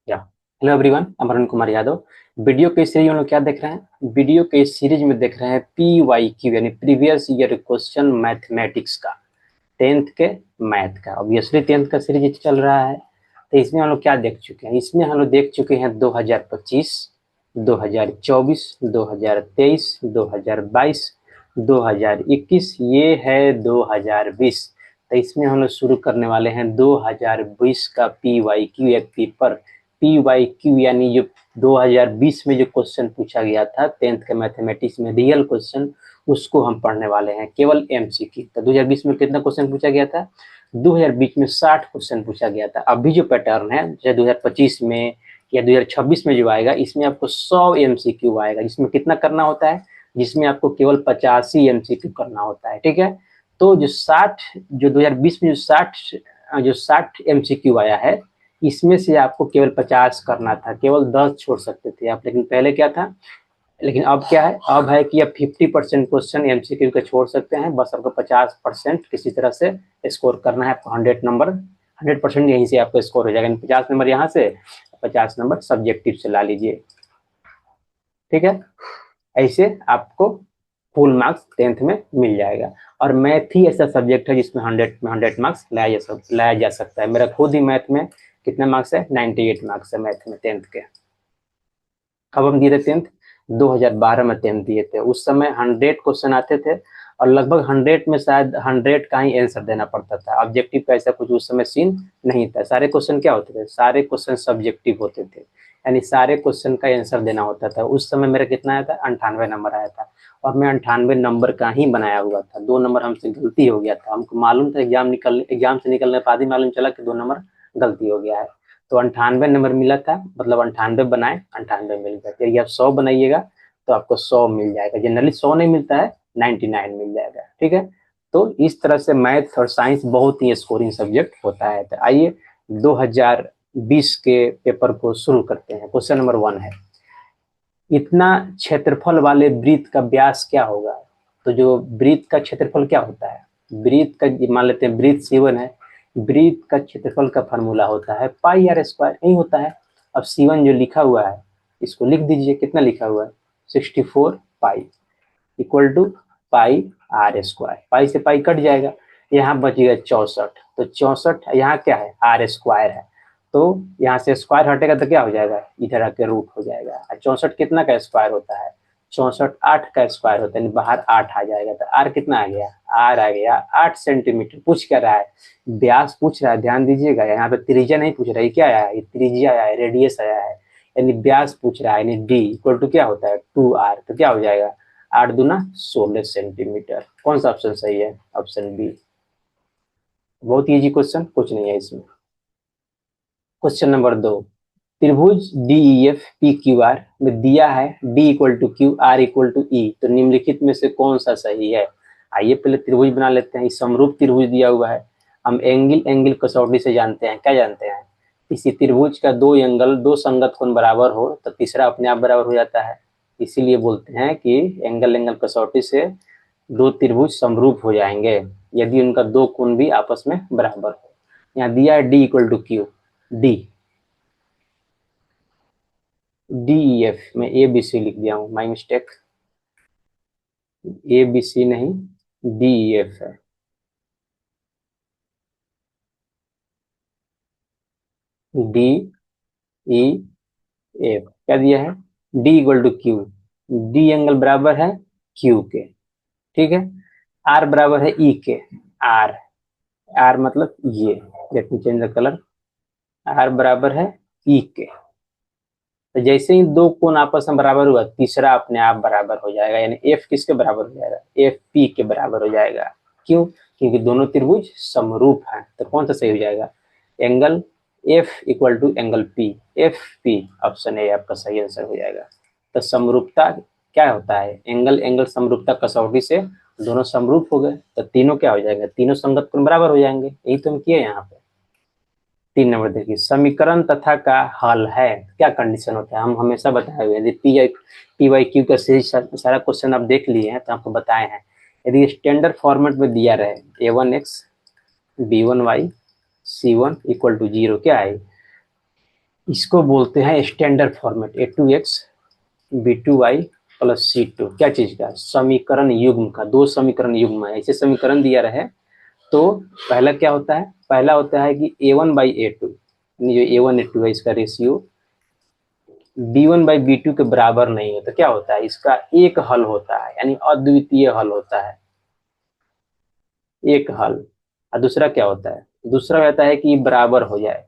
या hello everyone, Amaran Kumar Yadav. Video के series में लोग क्या देख रहे हैं? वीडियो के सीरीज में देख रहे हैं PYQ यानी प्रीवियस ईयर क्वेश्चन मैथमेटिक्स का, टेंथ के मैथ का। ऑब्वियसली टेंथ का सीरीज चल रहा है, तो इसमें हम लोग क्या देख चुके हैं? इसमें हम लोग देख चुके हैं 2025, 2024, 2023, 2022, 2021, ये है 2020। तो इसमें हम लोग शुरू करने वाले हैं 2020 का PYQ एक पेपर। PYQ यानी जो 2020 में जो क्वेश्चन पूछा गया था टेंथ के मैथमेटिक्स में, रियल क्वेश्चन, उसको हम पढ़ने वाले हैं, केवल MCQ। तो 2020 में कितना क्वेश्चन पूछा गया था? 2020 में 60 क्वेश्चन पूछा गया था। अभी जो पैटर्न है, चाहे 2025 में या 2026 में जो आएगा, इसमें आपको 100 MCQ आएगा, जिसमें कितना करना होता है? जिसमें आपको केवल 85 MCQ करना होता है। ठीक है, तो जो 2020 में जो 60 MCQ आया है, इसमें से आपको केवल 50 करना था, केवल 10 छोड़ सकते थे आप। लेकिन पहले क्या था, लेकिन अब क्या है? अब है कि अब 50% क्वेश्चन MCQ के छोड़ सकते हैं, बस आपको 50% किसी तरह से स्कोर करना है। आपको 100% यहीं से आपका स्कोर हो जाएगा। 50 नंबर यहाँ से, 50 नंबर सब्जेक्टिव से ला लीजिए। ठीक है, ऐसे आपको फुल मार्क्स टेंथ में मिल जाएगा। और मैथ ही ऐसा सब्जेक्ट है जिसमें 100 में 100 मार्क्स लाया जा सकता है। मेरा खुद ही मैथ में कितने मार्क्स है? 98 मार्क्स है मैथ में टेंथ के। कब हम दिए थे टेंथ? 2012 में टेंथ दिए थे। उस समय 100 क्वेश्चन आते थे और लगभग 100 में शायद 100 का ही आंसर देना पड़ता था। ऑब्जेक्टिव का ऐसा कुछ उस समय सीन नहीं था। सारे क्वेश्चन क्या होते थे? सारे क्वेश्चन सब्जेक्टिव होते थे, यानी सारे क्वेश्चन का आंसर देना होता था। उस समय मेरा कितना आया था? 98 नंबर आया था, और मैं 98 नंबर का ही बनाया हुआ था। 2 नंबर हमसे गलती हो गया था, हमको मालूम था एग्जाम से निकलने बाद ही मालूम चला कि 2 नंबर गलती हो गया है। तो 98 नंबर मिला था, मतलब 98 बनाए, 98 मिल गया। यदि आप 100 बनाइएगा तो आपको 100 मिल जाएगा। जनरली 100 नहीं मिलता है, 99 मिल जाएगा। ठीक है, तो इस तरह से मैथ और साइंस बहुत ही स्कोरिंग सब्जेक्ट होता है। तो आइए 2020 के पेपर को शुरू करते हैं। क्वेश्चन नंबर 1 है, इतना क्षेत्रफल वाले वृत्त का व्यास क्या होगा? तो जो वृत्त का क्षेत्रफल क्या होता है? वृत्त का, मान लेते हैं वृत्त C1 है, वृत्त का क्षेत्रफल का फॉर्मूला होता है πr² नहीं होता है। अब C1 जो लिखा हुआ है, इसको लिख दीजिए। कितना लिखा हुआ है? 64 पाई इक्वल टू πr²। पाई से पाई कट जाएगा, यहाँ बचेगा 64। तो 64 यहाँ क्या है? R² है। तो यहाँ से स्क्वायर हटेगा तो क्या हो जाएगा? इधर आके रूट हो जाएगा। 64 कितना का स्क्वायर होता है? 64 8 का स्क्वायर होता है, बाहर 8 आ जाएगा। तो आर कितना आ गया? आर आ गया 8 सेंटीमीटर। पूछ क्या रहा है? व्यास पूछ रहा है, ध्यान दीजिएगा। यहाँ पे त्रिज्या नहीं पूछ रहा है, क्या आया है? त्रिज्या आया है, रेडियस आया है, यानी व्यास पूछ रहा है। यानी डी इक्वल टू क्या होता है? 2r। तो क्या हो जाएगा? 8 दूना 16 सेंटीमीटर। कौन सा ऑप्शन सही है? Option B. बहुत इजी क्वेश्चन, कुछ नहीं है इसमें। क्वेश्चन नंबर 2, त्रिभुज DEF PQR में दिया है D equal to Q, R equal to E, तो निम्नलिखित में से कौन सा सही है? आइए पहले त्रिभुज बना लेते हैं। समरूप त्रिभुज दिया हुआ है। हम एंगल कसौटी से जानते हैं, क्या जानते हैं? किसी त्रिभुज का दो संगत कोण बराबर हो तो तीसरा अपने आप बराबर हो जाता है। इसीलिए बोलते हैं कि एंगल कसौटी से दो त्रिभुज समरूप हो जाएंगे यदि उनका दो कोण भी आपस में बराबर हो। यहाँ दिया है D equal to Q, D DEF में ABC लिख दिया हूँ, माई मिस्टेक। ABC नहीं, DEF है। DEF क्या दिया है? D equal to Q. D angle बराबर है Q के। ठीक है, R बराबर है E के। R, R मतलब ये, let me change the colour. R बराबर है E के। तो जैसे ही दो कोण आपस में बराबर हुआ, तीसरा अपने आप बराबर हो जाएगा, यानी F किसके बराबर हो जाएगा? FP के बराबर हो जाएगा। क्यों? क्योंकि दोनों त्रिभुज समरूप हैं। तो कौन सा सही हो जाएगा? Angle F equal to angle P, FP। Option A आपका सही आंसर हो जाएगा। तो समरूपता क्या होता है? एंगल एंगल समरूपता कसौटी से दोनों समरूप हो गए, तो तीनों क्या हो जाएंगे? तीनों संगत कोण बराबर हो जाएंगे। यही तो हम किए यहाँ पे। 3 नंबर देखिए, समीकरण तथा का हल है, क्या कंडीशन होता है? हम हमेशा बताए हुए, यदि PYQ का सारा क्वेश्चन आप देख लिए हैं तो आपको बताए हैं। यदि स्टैंडर्ड फॉर्मेट में दिया रहे A1x B1y C1 equal to 0, क्या है? इसको बोलते हैं standard format A2x B2y plus C2। क्या चीज का? समीकरण युग्म का। दो समीकरण युग्म है, ऐसे समीकरण दिया रहे तो पहला क्या होता है? पहला होता है कि A1/A2, जो A1 A2 है इसका रेशियो B1/B2 के बराबर नहीं है तो क्या होता है? इसका एक हल होता है, यानी अद्वितीय हल होता है, एक हल। और दूसरा क्या होता है? दूसरा रहता है कि बराबर हो जाए।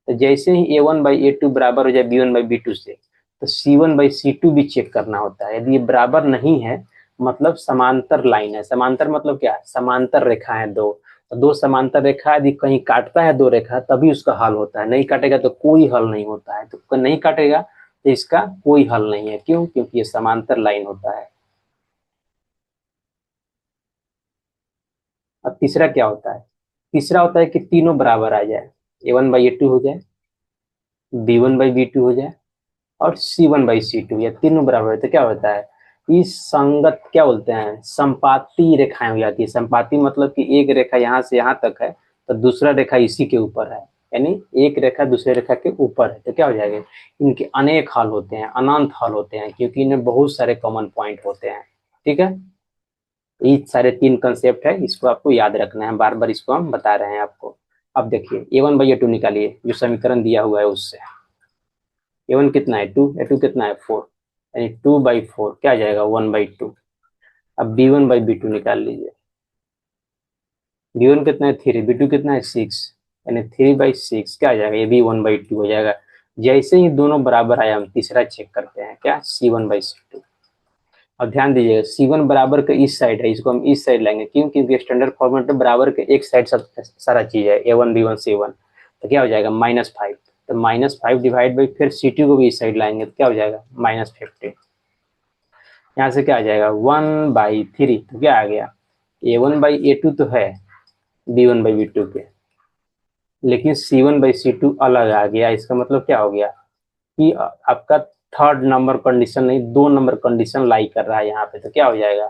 तो जैसे ही A1/A2 बराबर हो जाए B1/B2 से, तो C1/C2 भी चेक करना होता है। यदि ये बराबर नहीं है, मतलब समांतर लाइन है। समांतर मतलब क्या? समांतर रेखा है दो। तो दो समांतर रेखा यदि कहीं काटता है दो रेखा, तभी उसका हल होता है, नहीं काटेगा तो कोई हल नहीं होता है। तो नहीं काटेगा तो इसका कोई हल नहीं है। क्यों? क्योंकि ये समांतर लाइन होता है। अब तीसरा क्या होता है? तीसरा होता है कि तीनों बराबर आ जाए, A1/A2 हो जाए, B1/B2 हो जाए और C1/C2, या तीनों बराबर है तो क्या होता है? इस संगत क्या बोलते हैं? संपाती रेखाएं हो जाती है। संपाती मतलब कि एक रेखा यहाँ से यहाँ तक है तो दूसरा रेखा इसी के ऊपर है, यानी एक रेखा दूसरे रेखा के ऊपर है तो क्या हो जाएगा? इनके अनेक हल होते हैं, अनंत हल होते हैं, क्योंकि इनमें बहुत सारे कॉमन पॉइंट होते हैं। ठीक है, ये सारे तीन कंसेप्ट है, इसको आपको याद रखना है, बार बार इसको हम बता रहे हैं आपको। अब देखिए A1/A2 निकालिए जो समीकरण दिया हुआ है उससे। A1 कितना है? 2, A2 कितना है? 4, यानी 2/4 क्या आ जाएगा? 1/2। अब B1/B2 निकाल लीजिए। B1 कितना है? 3, B2 कितना है? 6, यानी 3/6 क्या आ जाएगा? ये भी 1/2 हो जाएगा। जैसे ही दोनों बराबर आया, हम तीसरा चेक करते हैं, क्या? C1/C2। और ध्यान दीजिएगा C1 बराबर के इस साइड है, इसको हम इस साइड लाएंगे। क्यों? क्योंकि स्टैंडर्ड फॉर्मेट में बराबर के एक साइड सब सारा चीज है, A1 B1 C1। तो क्या हो जाएगा? -5। तो -5 डिवाइड बाई फिर C2 को भी इस साइड लाएंगे तो क्या हो जाएगा? -15। यहाँ से क्या आ जाएगा? 1/3। तो क्या आ गया? A1/A2 तो है B1/B2 के, लेकिन C1/C2 अलग आ गया। इसका मतलब क्या हो गया कि आपका थर्ड नंबर कंडीशन नहीं, 2 नंबर कंडीशन लाई कर रहा है यहाँ पे। तो क्या हो जाएगा?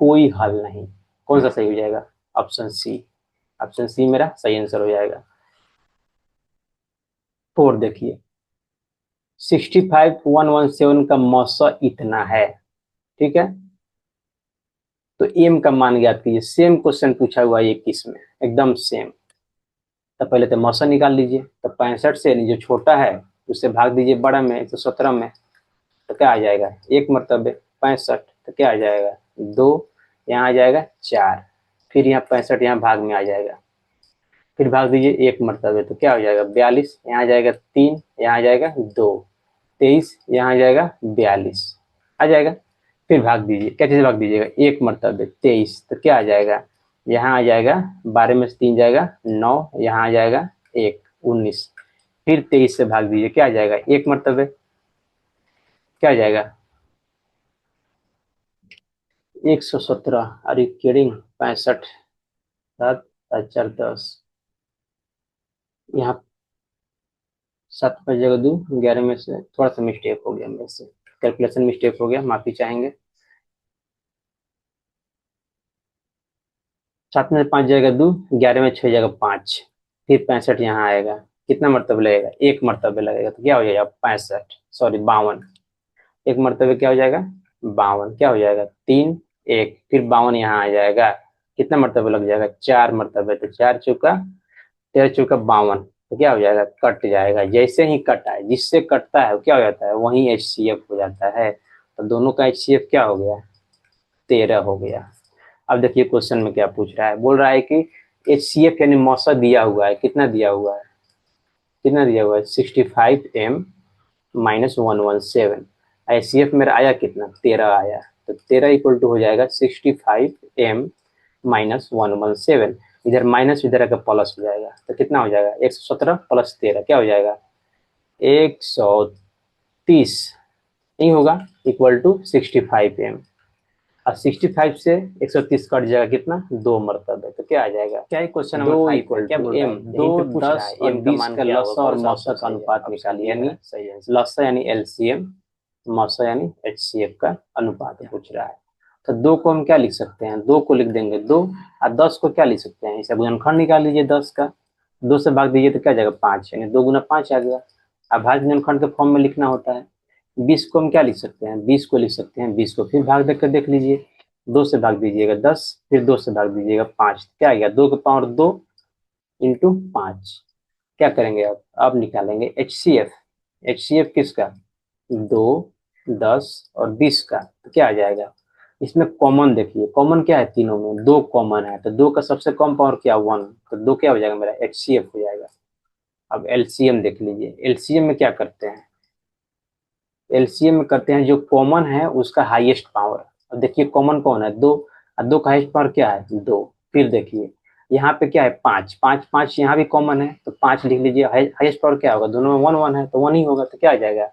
कोई हल नहीं। कौन सा सही हो जाएगा? Option C. ऑप्शन सी मेरा सही आंसर हो जाएगा। 4 देखिए, 65,117 का मौसा इतना है। ठीक है, तो एम का मान ज्ञात कीजिए। सेम क्वेश्चन पूछा हुआ है 21 में, एकदम सेम। तो पहले तो मौसा निकाल लीजिए। तो 65 से जो छोटा है उससे भाग दीजिए बड़ा में, 117 में। तो क्या आ जाएगा? एक मरतबे 65। तो क्या आ जाएगा? 2, यहाँ आ जाएगा 4, फिर यहाँ 65 यहाँ भाग में आ जाएगा, फिर भाग दीजिए एक मरतबे। तो क्या हो जाएगा? 42, यहाँ आ जाएगा 3, यहाँ आ जाएगा 2, 23, यहाँ आ जाएगा 42 आ जाएगा। फिर भाग दीजिए, क्या चीज भाग दीजिएगा? एक मरतबे 23। तो क्या आ जाएगा? यहाँ आ जाएगा 12 में से 3 जाएगा 9, यहाँ आ जाएगा 1, 19। फिर 23 से भाग दीजिए, क्या आ जाएगा? एक मरतबे, क्या आ जाएगा? 117। अरे किडिंग, 65, 7, 4, 10, यहाँ 7 पर जगह 2, 11 में से थोड़ा सा मिस्टेक हो गया, मेरे से कैलकुलेशन मिस्टेक हो गया, माफी चाहेंगे। 7 में से 5 जाएगा 2, 11 में 6 जाएगा 5, फिर 65 यहाँ आएगा। कितना मरतबे लगेगा? एक मरतबे लगेगा। तो क्या हो जाएगा? 65, सॉरी 52। एक मरतबे क्या हो जाएगा? 52। क्या हो जाएगा? 3, 1, फिर 52 यहाँ आ जाएगा। कितना मरतबे लग जाएगा? 4 मरतबे। तो 4 चौका 13 चौका 52। तो क्या हो जाएगा? कट जाएगा। जैसे ही कटा है, जिससे कटता है वो क्या हो जाता है? वही HCF हो जाता है। तो दोनों का HCF क्या हो गया? 13 हो गया। अब देखिए क्वेश्चन में क्या पूछ रहा है। बोल रहा है कि HCF यानी मौसा दिया हुआ है। कितना दिया हुआ है? कितना दिया हुआ है? 65m-117। HCF मेरा आया कितना? 13 आया। तो 13 इक्वल टू हो जाएगा 65m-117। इधर माइनस, इधर आकर प्लस हो जाएगा। तो कितना हो जाएगा? 117 प्लस 13 क्या हो जाएगा? 130 नहीं होगा, इक्वल टू 65m। और 65 से 130 कट जाएगा, कितना? 2 मरतबे। तो क्या आ जाएगा? क्या है question number 5 equal to M. 2, 10 और 20 का लसा और मौसा का अनुपात निकालिए, यानी लसा यानी LCM, मौसा यानी HCF का अनुपात पूछ रहा है। तो 2 को हम क्या लिख सकते हैं? 2 को लिख देंगे 2, और 10 को क्या लिख सकते हैं? इसे गुणनखंड निकाल लीजिए 10 का। 2 से भाग दीजिए तो क्या जाएगा? 5, यानी 2 गुना 5 आ गया। अभाज्य गुणनखंड के फॉर्म में लिखना होता है। 20 को हम क्या लिख सकते हैं, 20 को लिख सकते हैं, 20 को फिर भाग देकर देख लीजिए, 2 से भाग दीजिएगा 10, फिर 2 से भाग दीजिएगा 5, क्या आ गया 2 के पावर 2 इंटू 5। क्या करेंगे अब निकालेंगे HCF। HCF किसका, 2, 10 और 20 का, तो क्या आ जाएगा, इसमें कॉमन देखिए, कॉमन क्या है, तीनों में 2 कॉमन है, तो 2 का सबसे कम पावर क्या 1, तो 2 क्या हो जाएगा मेरा HCF हो जाएगा। अब LCM देख लीजिए, LCM में क्या करते हैं, LCM में करते हैं जो कॉमन है उसका हाईएस्ट पावर। अब देखिए कॉमन कौन है 2, और 2 का हाईएस्ट पावर क्या है 2। फिर देखिए यहाँ पे क्या है 5, 5 5 यहाँ भी कॉमन है तो 5 लिख लीजिए, हाईएस्ट पावर क्या होगा, दोनों में 1 1 है तो 1 ही होगा, तो क्या आ जाएगा,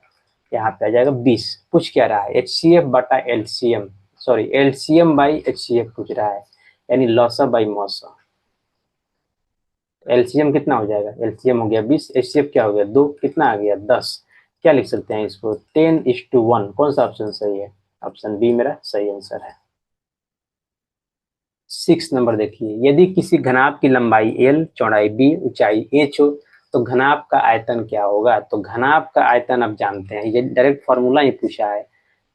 यहाँ पे आ जाएगा 20। पूछ क्या रहा है HCF बटा LCM, sorry LCM by HCF पूछ रहा है, यानी लॉसा बाई मॉसा। LCM कितना हो जाएगा, LCM हो गया 20, HCF क्या हो गया 2, कितना आ गया 10। क्या लिख सकते हैं इसको 10:1। कौन सा ऑप्शन सही है, ऑप्शन बी मेरा सही आंसर है। 6 नंबर देखिए, यदि किसी घनाभ की लंबाई L, चौड़ाई B, ऊंचाई H हो तो घनाभ का आयतन क्या होगा। तो घनाभ का आयतन आप जानते हैं, ये डायरेक्ट फॉर्मूला ही पूछा है।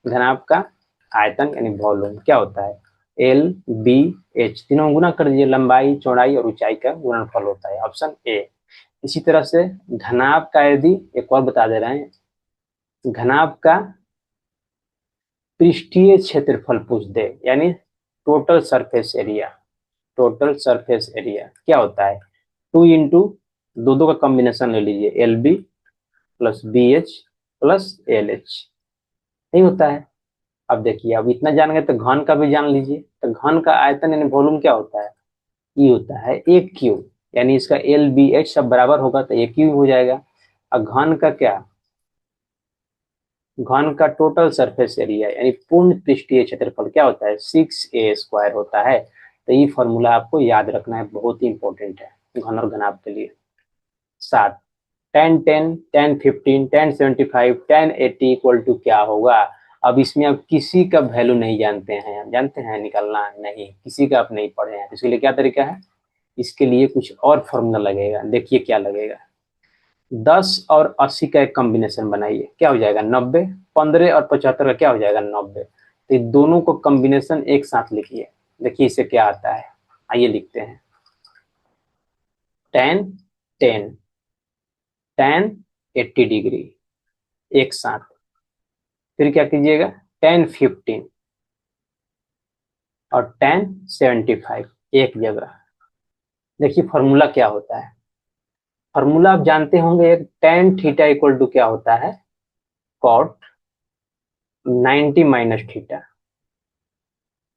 घनाभ का आयतन यानी वॉल्यूम क्या होता है, L/B/H, तीनों गुना कर दीजिए, लंबाई चौड़ाई और ऊंचाई का गुणनफल होता है, ऑप्शन ए। इसी तरह से घनाभ का, यदि एक और बता दे रहे हैं, घनाभ का पृष्ठीय क्षेत्रफल पूछ दे, यानी total surface area, total surface area क्या होता है 2 इंटू दो का कॉम्बिनेशन ले लीजिए, LB plus BH plus LH, नहीं होता है। अब देखिए अब इतना जान गए तो घन का भी जान लीजिए, तो घन का आयतन यानी वॉल्यूम क्या होता है, ये होता है AQ, यानी इसका LBH सब बराबर होगा तो AQ हो जाएगा। और घन का क्या, घन का टोटल सरफेस एरिया यानी पूर्ण पृष्ठीय क्षेत्रफल क्या होता है 6A² होता है। तो ये फॉर्मूला आपको याद रखना है, बहुत ही इंपॉर्टेंट है घन और घनाभ के लिए। 7, tan 10, tan 15, tan 75, tan 80 equal to क्या होगा। अब इसमें आप किसी का वैल्यू नहीं जानते हैं, जानते हैं निकालना, नहीं किसी का आप नहीं पढ़े हैं, तो इसके लिए क्या तरीका है, इसके लिए कुछ और फॉर्मूला लगेगा। देखिए क्या लगेगा, 10 और 80 का एक कॉम्बिनेशन बनाइए, क्या हो जाएगा 90, 15 और 75 का क्या हो जाएगा 90, तो ये दोनों को कॉम्बिनेशन एक साथ लिखिए। देखिए इसे क्या आता है, आइए लिखते हैं, tan 10, tan 80 डिग्री एक साथ, फिर क्या कीजिएगा tan 15 और tan 75 एक जगह। देखिए फॉर्मूला क्या होता है, फॉर्मूला आप जानते होंगे, एक tan थीटा इक्वल टू क्या होता है cot 90 माइनस थीटा,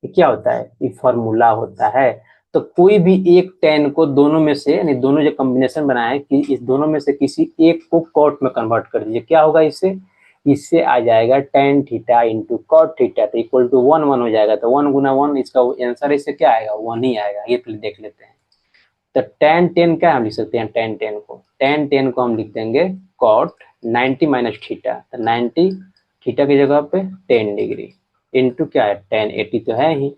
क्या होता है, ये फॉर्मूला होता है। तो कोई भी एक tan को दोनों में से, यानी दोनों जो कॉम्बिनेशन बनाए कि इस दोनों में से किसी एक को cot में कन्वर्ट कर दीजिए, क्या होगा इससे, इससे आ जाएगा tan theta into cot theta, तो इक्वल टू 1 1 हो जाएगा, तो 1 गुना 1 इसका आंसर इससे क्या आएगा 1 ही आएगा। ये पहले देख लेते हैं, तो tan 10 क्या हम लिख सकते हैं, tan 10 को हम लिख देंगे cot 90 माइनस थीटा, तो 90 थीटा की जगह पे 10 डिग्री इंटू क्या है tan 80 तो है ही,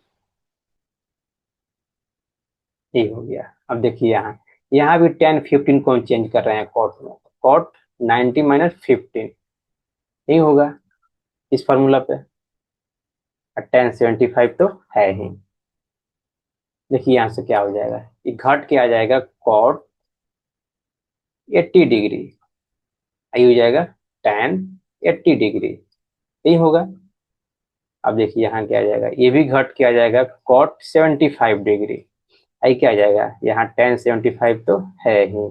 ये हो गया। अब देखिए यहाँ, यहाँ भी tan 15 को हम चेंज कर रहे हैं cot में, cot 90 माइनस 15 नहीं होगा इस फॉर्मूला पे, और tan 75 तो है ही। देखिए यहाँ से क्या हो जाएगा, ये घट के आ जाएगा cot 80 डिग्री, आई हो जाएगा tan 80 डिग्री, यही होगा। अब देखिए यहाँ क्या आ जाएगा, ये भी घट के आ जाएगा cot 75 डिग्री, आई क्या आ जाएगा, यहाँ tan 75 तो है ही।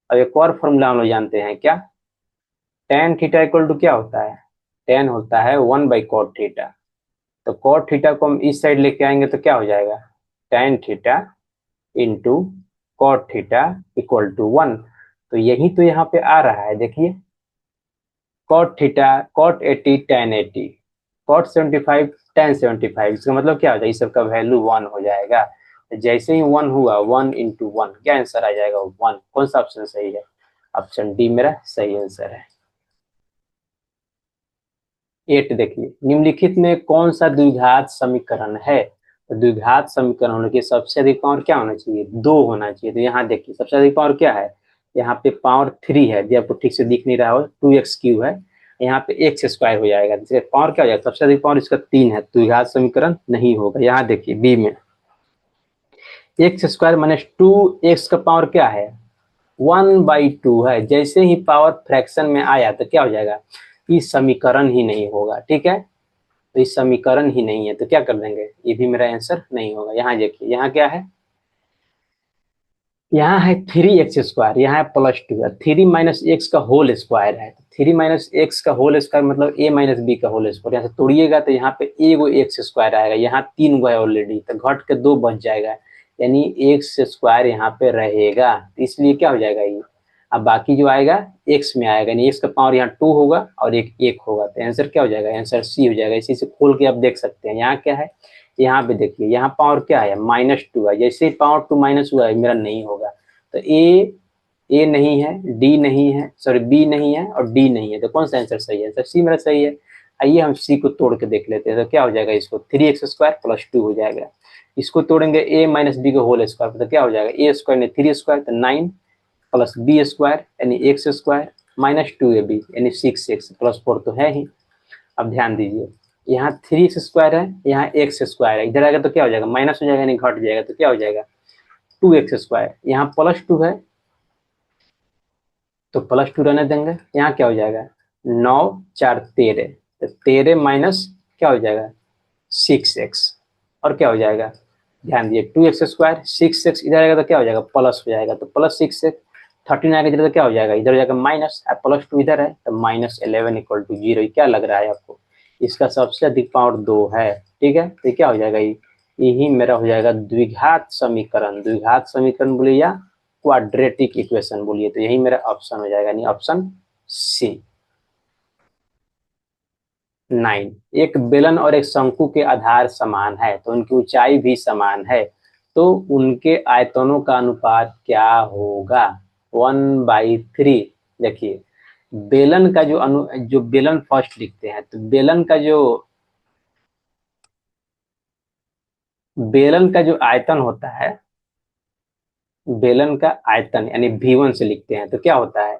अब एक और फॉर्मूला हम लोग जानते हैं क्या, tan थीटा इक्वल टू क्या होता है, tan होता है 1 बाई cot थीटा, तो cot थीटा को हम इस साइड लेके आएंगे तो क्या हो जाएगा tan theta into cot theta equal to 1, तो यही तो यहाँ पे आ रहा है, देखिए cot theta, cot 80 tan 80, cot 75 tan 75, इसका मतलब क्या हो जाएगा, इस सबका वैल्यू 1 हो जाएगा। तो जैसे ही 1 हुआ 1 इंटू 1 क्या आंसर आ जाएगा 1। कौन सा ऑप्शन सही है, ऑप्शन डी मेरा सही आंसर है। 8 देखिए, निम्नलिखित में कौन सा द्विघात समीकरण है, तो द्विघात समीकरण होने के सबसे अधिक पावर क्या होना चाहिए 2 होना चाहिए। तो यहाँ देखिए सबसे अधिक पावर क्या है, यहाँ पे पावर 3 है, जो आपको ठीक से दिख नहीं रहा हो, 2x³ है, यहाँ पे x² हो जाएगा। जैसे पावर क्या हो जाएगा, सबसे अधिक पावर इसका 3 है, द्विघात समीकरण नहीं होगा। यहाँ देखिए बी में x² माइनस 2x का पावर क्या है, 1/2 है। जैसे ही पावर फ्रैक्शन में आया तो क्या हो जाएगा, इस समीकरण ही नहीं होगा। ठीक है, तो इस समीकरण ही नहीं है तो क्या कर देंगे, ये भी मेरा आंसर नहीं होगा। यहाँ देखिए, यहाँ क्या है, यहाँ है 3x², यहाँ है +2 है, 3 माइनस एक्स का होल स्क्वायर है, 3 माइनस एक्स का होल स्क्वायर मतलब a माइनस बी का होल स्क्वायर। यहाँ से तोड़िएगा तो यहाँ पे एगो x² आएगा, यहाँ 3 गो है ऑलरेडी, तो घट के 2 बच जाएगा, यानी x² यहाँ पे रहेगा, इसलिए क्या हो जाएगा ये, अब बाकी जो आएगा x में आएगा, यानी x का पावर यहाँ 2 होगा और एक 1 होगा, तो आंसर क्या हो जाएगा, आंसर सी हो जाएगा। इसी से खोल के आप देख सकते हैं। यहाँ क्या है, यहाँ पे देखिए, यहाँ पावर क्या है, -2 है, जैसे ही पावर 2 माइनस हुआ है मेरा नहीं होगा, तो ए नहीं है, डी नहीं है, सॉरी बी नहीं है और डी नहीं है, तो कौन सा आंसर सही है, आंसर सी मेरा सही है। आइए हम सी को तोड़ के देख लेते हैं, तो क्या हो जाएगा, इसको 3x² + 2 हो जाएगा। इसको तोड़ेंगे a माइनस बी का होल स्क्वायर, तो क्या हो जाएगा, a² ने 3² तो 9 प्लस b² यानी x² माइनस 2ab यानी 6x +4 तो है ही। अब ध्यान दीजिए, यहाँ 3x² है, यहाँ x² है, इधर आएगा तो क्या हो जाएगा, माइनस हो जाएगा यानी घट जाएगा, तो क्या हो जाएगा 2x², यहाँ +2 है तो +2 रहने देंगे, यहाँ क्या हो जाएगा 9 4 13, तो 13 माइनस क्या हो जाएगा 6x, और क्या हो जाएगा, ध्यान दीजिए 2x², 6x इधर आएगा तो क्या हो जाएगा प्लस हो जाएगा, तो +6x, 13 आएगा इधर तो क्या हो जाएगा, इधर हो जाएगा माइनस, +2 इधर है तो -11 = 0। क्या लग रहा है आपको, इसका सबसे अधिक पावर 2 है। ठीक है, तो क्या हो जाएगा, यही मेरा हो जाएगा द्विघात समीकरण। द्विघात समीकरण बोलिए या क्वाड्रेटिक इक्वेशन बोलिए, तो यही मेरा ऑप्शन हो जाएगा, यानी ऑप्शन सी। 9, एक बेलन और एक शंकु के आधार समान है तो उनकी ऊंचाई भी समान है, तो उनके आयतनों का अनुपात क्या होगा, 1/3। देखिए बेलन का जो बेलन फर्स्ट लिखते हैं, तो बेलन का जो आयतन होता है, बेलन का आयतन यानी V1 से लिखते हैं, तो क्या होता है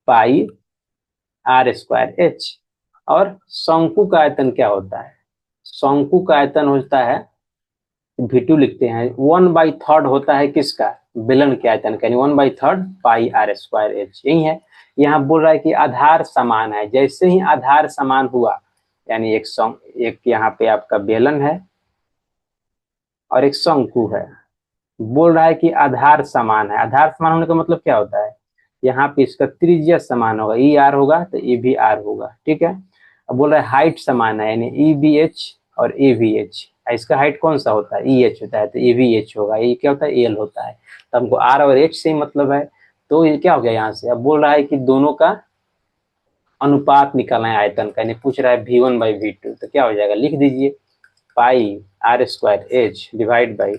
πr²h, और शंकु का आयतन क्या होता है, शंकु का आयतन होता है V2 लिखते हैं, 1/3 होता है किसका, बेलन के आयतन का, यानी 1/3 πr²h। यही है, यहाँ बोल रहा है कि आधार समान है, जैसे ही आधार समान हुआ, यानी एक यहाँ पे आपका बेलन है और एक शंकु है, बोल रहा है कि आधार समान है। आधार समान होने का मतलब क्या होता है, यहाँ पे इसका त्रिज्या समान होगा, ई आर होगा तो ए भी आर होगा। ठीक है, अब बोल रहा है हाइट समान है, यानी ई बी एच और ए वी एच, इसका हाइट कौन सा होता है, ई एच होता है, तो ए वी एच होगा, ये क्या होता है एल होता है, तो हमको आर और एच से ही मतलब है, तो ये क्या हो गया यहाँ से, अब बोल रहा है कि दोनों का अनुपात निकालना है आयतन का, यानी पूछ रहा है V1/V2, तो क्या हो जाएगा, लिख दीजिए πr²h डिवाइड बाई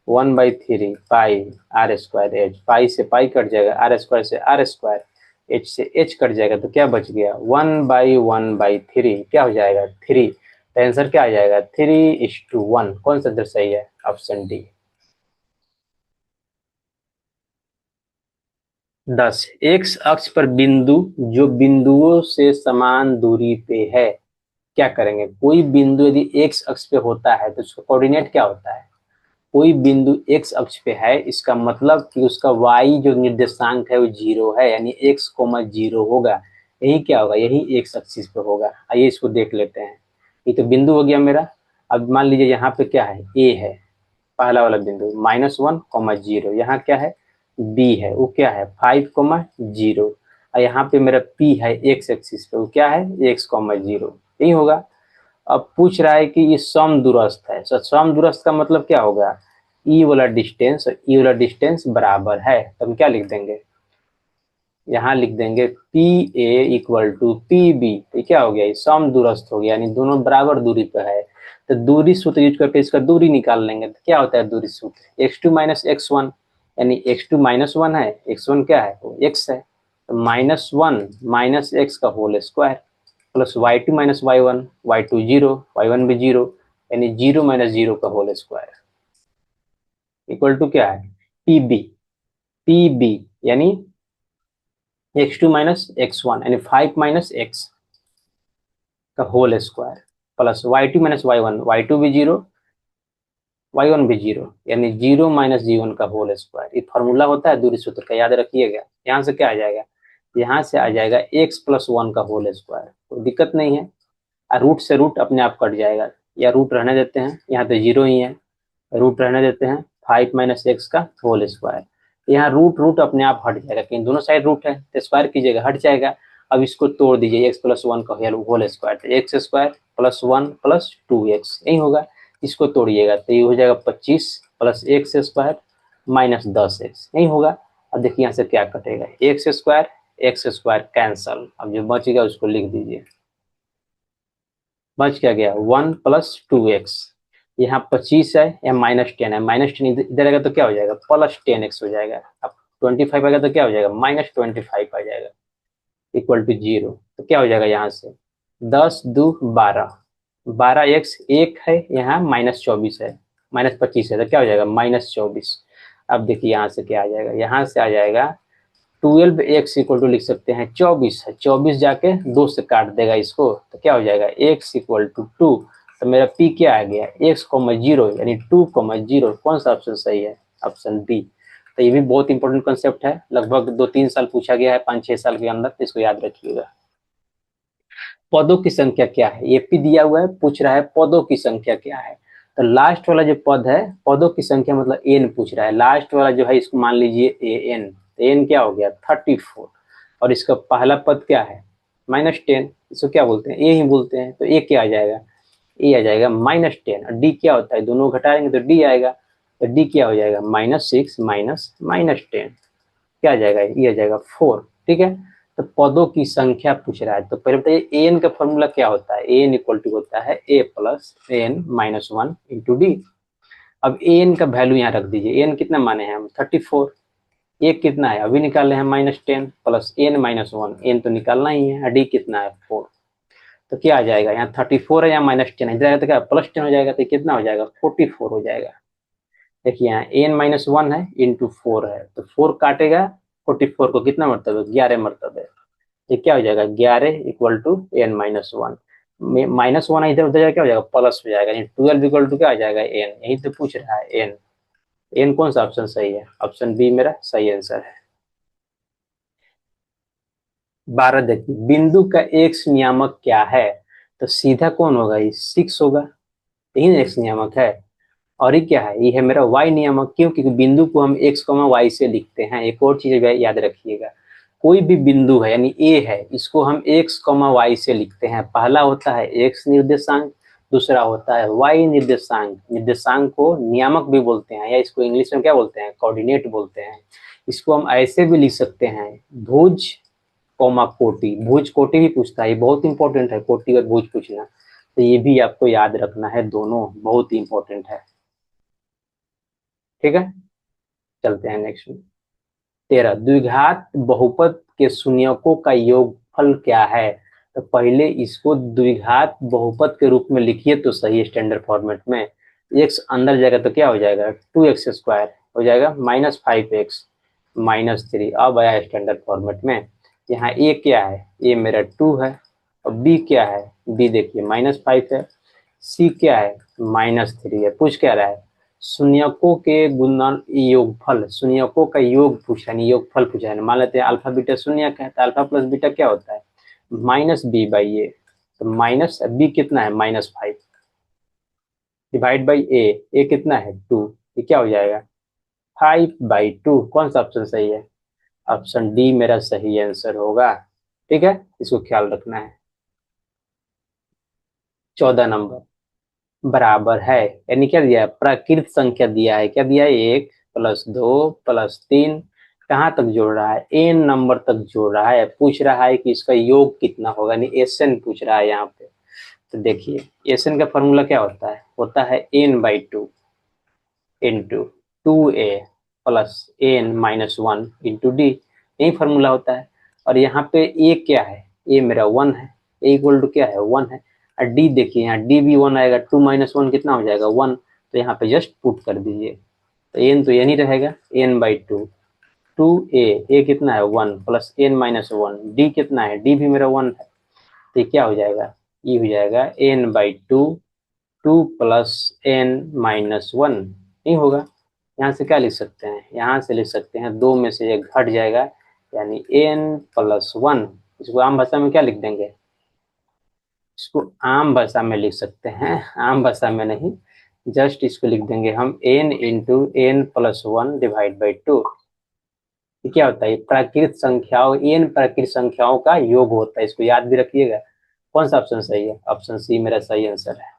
1/3 πr²h, पाई से पाई कट जाएगा, r² से r², h से h कट जाएगा, तो क्या बच गया 1/1/3, क्या हो जाएगा 3, तो आंसर क्या आ जाएगा 3:1। कौन सा सही है, ऑप्शन डी। 10, एक्स अक्ष पर बिंदु जो बिंदुओं से समान दूरी पे है, क्या करेंगे, कोई बिंदु यदि एक्स अक्ष पे होता है तो उसका कोऑर्डिनेट क्या होता है, कोई बिंदु एक्स अक्ष पे है, इसका मतलब कि उसका वाई जो निर्देशांक है वो 0 है, यानी x,0 होगा, यही क्या होगा, यही एक्स एक्सिस पे होगा। आइए इसको देख लेते हैं, ये तो बिंदु हो गया मेरा। अब मान लीजिए यहाँ पे क्या है, ए है पहला वाला बिंदु, -1,0, यहाँ क्या है बी है, वो क्या है 5,0, और यहाँ पे मेरा पी है एक्स एक्सिस पे, वो क्या है x,0, यही होगा। अब पूछ रहा है कि ये समदूरस्थ है, तो समदूरस्थ का मतलब क्या होगा, ई वाला डिस्टेंस और ई वाला डिस्टेंस बराबर है, तो हम क्या लिख देंगे, यहाँ लिख देंगे P A equal to P B, तो क्या हो गया, ये समदूरस्थ हो गया, यानी दोनों बराबर दूरी पर है, तो दूरी सूत्र यूज करके इसका दूरी निकाल लेंगे, तो क्या होता है दूरी सूत्र x2 - x1, यानी x2 - 1 है, x1 क्या है वो x है, तो -1 - x का whole square plus y2 - y1, y2 0, y1 भी 0, यानी 0 - 0 का होल स्क्वायर इक्वल टू क्या है पी बी, पी बी यानी x2 माइनस x1 यानी 5 माइनस x का whole square plus y2 minus y1 भी जीरो y1 भी जीरो यानी 0 माइनस g1 का होल स्क्वायर। ये फॉर्मूला होता है दूरी सूत्र का, याद रखिएगा। यहाँ से क्या आ जाएगा, यहाँ से आ जाएगा x प्लस 1 का होल स्क्वायर। कोई दिक्कत नहीं है, रूट से रूट अपने आप कट जाएगा, या रूट रहने देते हैं, यहाँ तो जीरो ही है, रूट रहने देते हैं 5 माइनस एक्स का होल स्क्वायर। यहाँ रूट रूट अपने आप हट जाएगा, क्योंकि दोनों साइड रूट है तो स्क्वायर कीजिएगा हट जाएगा। अब इसको तोड़ दीजिए, एक्स प्लस 1 का होल स्क्वायर, तो x square plus 1 plus 2x यही होगा। इसको तोड़िएगा तो ये हो जाएगा 25 plus x square minus 10x यही होगा। अब देखिए यहाँ से क्या कटेगा, एक्स स्क्वायर कैंसल, अब जो बच गया उसको लिख दीजिए। बच क्या गया 1 प्लस 2x, यहाँ 25 है, यहाँ -10 है, -10 इधर आएगा तो क्या हो जाएगा प्लस 10x हो जाएगा। अब 25 आएगा तो क्या हो जाएगा -25 आ जाएगा इक्वल टू 0। तो क्या हो जाएगा यहाँ से 10 2 12, 12x एक है, यहाँ -24 है, -25 है, तो क्या हो जाएगा -24। अब देखिए यहाँ से क्या आ जाएगा, यहाँ से आ जाएगा 12x इक्वल टू लिख सकते हैं 24 है, 24 जाके 2 से काट देगा इसको, तो क्या हो जाएगा x इक्वल टू 2। तो मेरा p क्या आ गया x, 0 यानी 2, 0। कौन सा ऑप्शन सही है, ऑप्शन बी। तो ये भी बहुत इंपॉर्टेंट कंसेप्ट है, लगभग 2-3 साल पूछा गया है, 5-6 साल के अंदर, तो इसको याद रखिएगा। पदों की संख्या क्या है, ये पी दिया हुआ है, पूछ रहा है पदों की संख्या क्या है। तो लास्ट वाला जो पद है, पदों की संख्या मतलब एन पूछ रहा है, लास्ट वाला जो है इसको मान लीजिए एन, एन क्या हो गया 34, और इसका पहला पद क्या है -10, इसको क्या बोलते हैं ए ही बोलते हैं, तो ए क्या आ जाएगा, ए आ जाएगा -10, और डी क्या होता है, दोनों घटाएंगे तो डी आएगा, तो डी क्या हो जाएगा -6 माइनस -10, क्या आ जाएगा ये आ जाएगा 4। ठीक है, तो पदों की संख्या पूछ रहा है, तो पहले बताइए एन का फॉर्मूला क्या होता है, एन इक्वल टू होता है a plus n minus 1 into d. अब एन का वैल्यू यहाँ रख दीजिए, एन कितना माने हैं हम 34, ए कितना है अभी निकाले हैं -10 प्लस एन माइनस 1, एन तो निकालना ही है, डी कितना है 4। तो क्या आ जाएगा यहाँ 34 है, यहाँ -10 इधर आएगा तो क्या +10 हो जाएगा, तो कितना हो जाएगा 44 हो जाएगा। देखिए यहाँ एन माइनस 1 है इंटू 4 है, तो 4 काटेगा 44 को, कितना मरतबे 11 मरतबे, ये क्या हो जाएगा 11 इक्वल टू एन माइनस 1, -1 इधर उधर जाएगा क्या हो जाएगा प्लस हो जाएगा, 12 इक्वल टू क्या आ जाएगा एन, यही तो पूछ रहा है एन। एन कौन सा ऑप्शन सही है, ऑप्शन बी मेरा सही आंसर है। 12 देखिए बिंदु का एक्स नियामक क्या है, तो सीधा कौन होगा ये 6 होगा, यही एक्स नियामक है। और ये क्या है, ये है मेरा y नियामक, क्यों, क्योंकि बिंदु को हम x, y से लिखते हैं। एक और चीज याद रखिएगा, कोई भी बिंदु है यानी a है, इसको हम x, y से लिखते हैं। पहला होता है x निर्देशांक, दूसरा होता है y निर्देशांक। निर्देशांक को नियामक भी बोलते हैं, या इसको इंग्लिश में क्या बोलते हैं कोऑर्डिनेट बोलते हैं। इसको हम ऐसे भी लिख सकते हैं भुज, कोटि। भुज कोटि भी पूछता है, ये बहुत इंपॉर्टेंट है, कोटि और भुज पूछना, तो ये भी आपको याद रखना है, दोनों बहुत इंपॉर्टेंट है। ठीक है, चलते हैं नेक्स्ट में। 13 द्विघात बहुपद के शून्यकों का योगफल क्या है, तो पहले इसको द्विघात बहुपद के रूप में लिखिए तो सही है स्टैंडर्ड फॉर्मेट में। x अंदर जाएगा तो क्या हो जाएगा 2x स्क्वायर हो जाएगा -5x -3, अब आया स्टैंडर्ड फॉर्मेट में। यहाँ a क्या है, a मेरा 2 है, और b क्या है, b देखिए -5 है, c क्या है -3 है। पूछ क्या रहा है शून्यकों के गुणन योगफल, शून्यकों का योग पूछा नहीं, योगफल पूछा है। मान लेते हैं अल्फा बीटा शून्यक है, तो अल्फा प्लस बीटा क्या होता है -b/a, तो माइनस b कितना है -5 डिवाइड बाई a कितना है 2, ये क्या हो जाएगा 5/2। कौन सा ऑप्शन सही है, ऑप्शन डी मेरा सही आंसर होगा। ठीक है, इसको ख्याल रखना है। 14 नंबर बराबर है, यानी क्या दिया है प्राकृत संख्या दिया है, क्या दिया है 1 + 2 + 3, कहाँ तक जोड़ रहा है एन नंबर तक जोड़ रहा है। पूछ रहा है कि इसका योग कितना होगा, यानी एसएन पूछ रहा है यहाँ पे। तो देखिए एसएन का फॉर्मूला क्या होता है n/2 into 2a plus n-1 into D, यही फॉर्मूला होता है। और यहाँ पे a क्या है, a मेरा 1 है, a इक्वल टू क्या है 1 है, और d देखिए यहाँ d भी 1 आएगा, 2 - 1 कितना हो जाएगा 1, तो यहाँ पे जस्ट पुट कर दीजिए, तो n तो n ही रहेगा n/2 2a कितना है 1 प्लस n माइनस 1, d कितना है, d भी मेरा 1 है, तो ये क्या हो जाएगा, ये हो जाएगा n/2, 2 प्लस n माइनस 1, नहीं होगा। यहाँ से क्या लिख सकते हैं, यहाँ से लिख सकते हैं 2 में से एक घट जाएगा, यानी n+1। इसको आम भाषा में क्या लिख देंगे, इसको आम भाषा में लिख सकते हैं, आम भाषा में नहीं, जस्ट इसको लिख देंगे हम n into n+1 divide by 2। ये क्या होता है, प्राकृत संख्याओं, n प्राकृत संख्याओं का योग होता है, इसको याद भी रखिएगा। कौन सा ऑप्शन सही है, ऑप्शन सी मेरा सही आंसर है।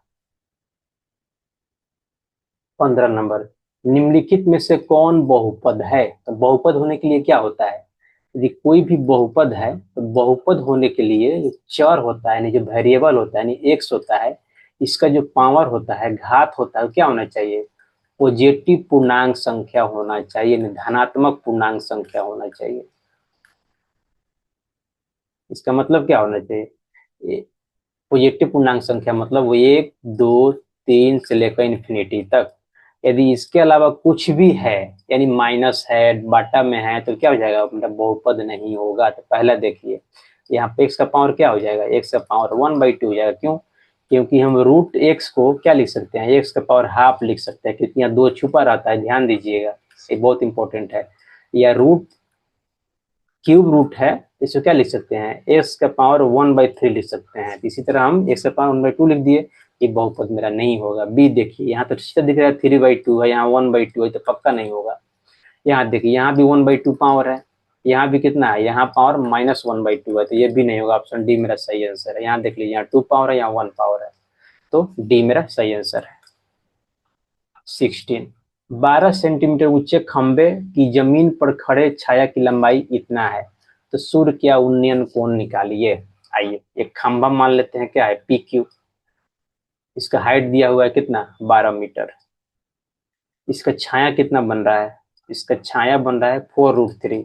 15 नंबर, निम्नलिखित में से कौन बहुपद है, तो बहुपद होने के लिए क्या होता है, यदि कोई भी बहुपद है तो बहुपद होने के लिए जो चर होता है, यानी जो वेरिएबल होता है, यानी एक्स होता है, इसका जो पावर होता है, घात होता है, क्या होना चाहिए, पॉजिटिव पूर्णांक संख्या होना चाहिए, धनात्मक पूर्णांक संख्या होना चाहिए। इसका मतलब क्या होना चाहिए, पॉजिटिव पूर्णांक संख्या मतलब वो 1 2 3 से लेकर इन्फिनिटी तक। यदि इसके अलावा कुछ भी है, यानी माइनस है, बाटा में है, तो क्या हो जाएगा, मतलब बहुपद नहीं होगा। तो पहला देखिए, यहाँ पे x का पावर क्या हो जाएगा, x का पावर 1/2 हो जाएगा। क्यों, क्योंकि हम रूट x को क्या लिख सकते हैं, x का पावर हाफ लिख सकते हैं, क्योंकि यहाँ 2 छुपा रहता है, ध्यान दीजिएगा, ये बहुत इंपॉर्टेंट है। या रूट क्यूब रूट है, इसको क्या लिख सकते हैं, एक्स का पावर 1/3 लिख सकते हैं। इसी तरह हम एक्स का पावर 1/2 लिख दिए, ये बहुपद मेरा नहीं होगा। बी देखिए, यहाँ तो सीधा दिख रहा है 3/2 है, यहाँ 1/2 है, तो पक्का नहीं होगा। यहाँ देखिए, यहाँ भी 1/2 पावर है, यहाँ भी कितना है, यहाँ पावर -1/2 है, तो ये भी नहीं होगा। ऑप्शन डी मेरा सही आंसर है। यहाँ देख लीजिए, यहाँ 2 पावर है, यहाँ 1 पावर है, तो डी मेरा सही आंसर है। 16, 12 सेंटीमीटर ऊंचे खंबे की जमीन पर खड़े छाया की लंबाई इतना है, तो सूर्य क्या उन्नयन कोण निकालिए। आइए, एक खंबा मान लेते हैं, क्या है, पी क्यू। इसका हाइट दिया हुआ है कितना, 12 मीटर। इसका छाया कितना बन रहा है, इसका छाया बन रहा है 4√3।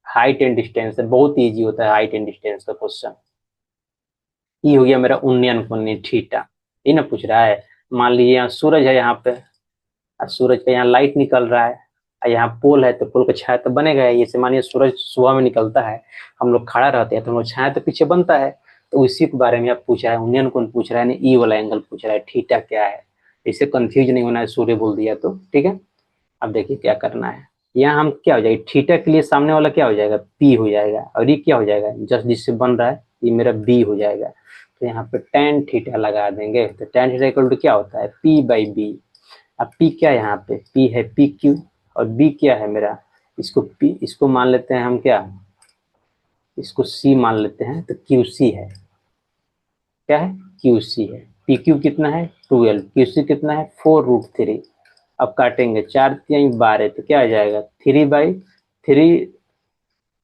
हाइट एंड डिस्टेंस है, बहुत ईजी होता है हाइट एंड डिस्टेंस का क्वेश्चन। ये हो गया मेरा उन्नयन कोण थीटा। ये ना पूछ रहा है, मान लीजिए यहाँ सूरज है, यहाँ पे और सूरज का यहाँ लाइट निकल रहा है, और यहाँ पोल है, तो पोल का छाया तो बनेगा। जैसे मानिए सूरज सुबह में निकलता है, हम लोग खड़ा रहते हैं, तो हम लोग छाया तो पीछे बनता है। तो उसी के बारे में आप पूछा है, उन्नयन कोण पूछ रहा है, ई वाला एंगल पूछ रहा है, थीटा क्या है। इसे कंफ्यूज नहीं होना है, सूर्य बोल दिया तो ठीक है। अब देखिए क्या करना है, यहाँ हम क्या हो जाएगा, थीटा के लिए सामने वाला क्या हो जाएगा, पी हो जाएगा, और ये क्या हो जाएगा, जस्ट जिससे बन रहा है, ये मेरा बी हो जाएगा। तो यहाँ पे tan थीटा लगा देंगे, तो tan थीटा इक्वल टू क्या होता है, p/b। अब P क्या है, यहाँ पे P है PQ, और B क्या है मेरा, इसको P, इसको मान लेते हैं हम क्या, इसको C मान लेते हैं, तो QC है, क्या है, QC है। PQ कितना है 12, QC कितना है 4√3। अब काटेंगे, 4×3 = 12, तो क्या आ जाएगा 3/3,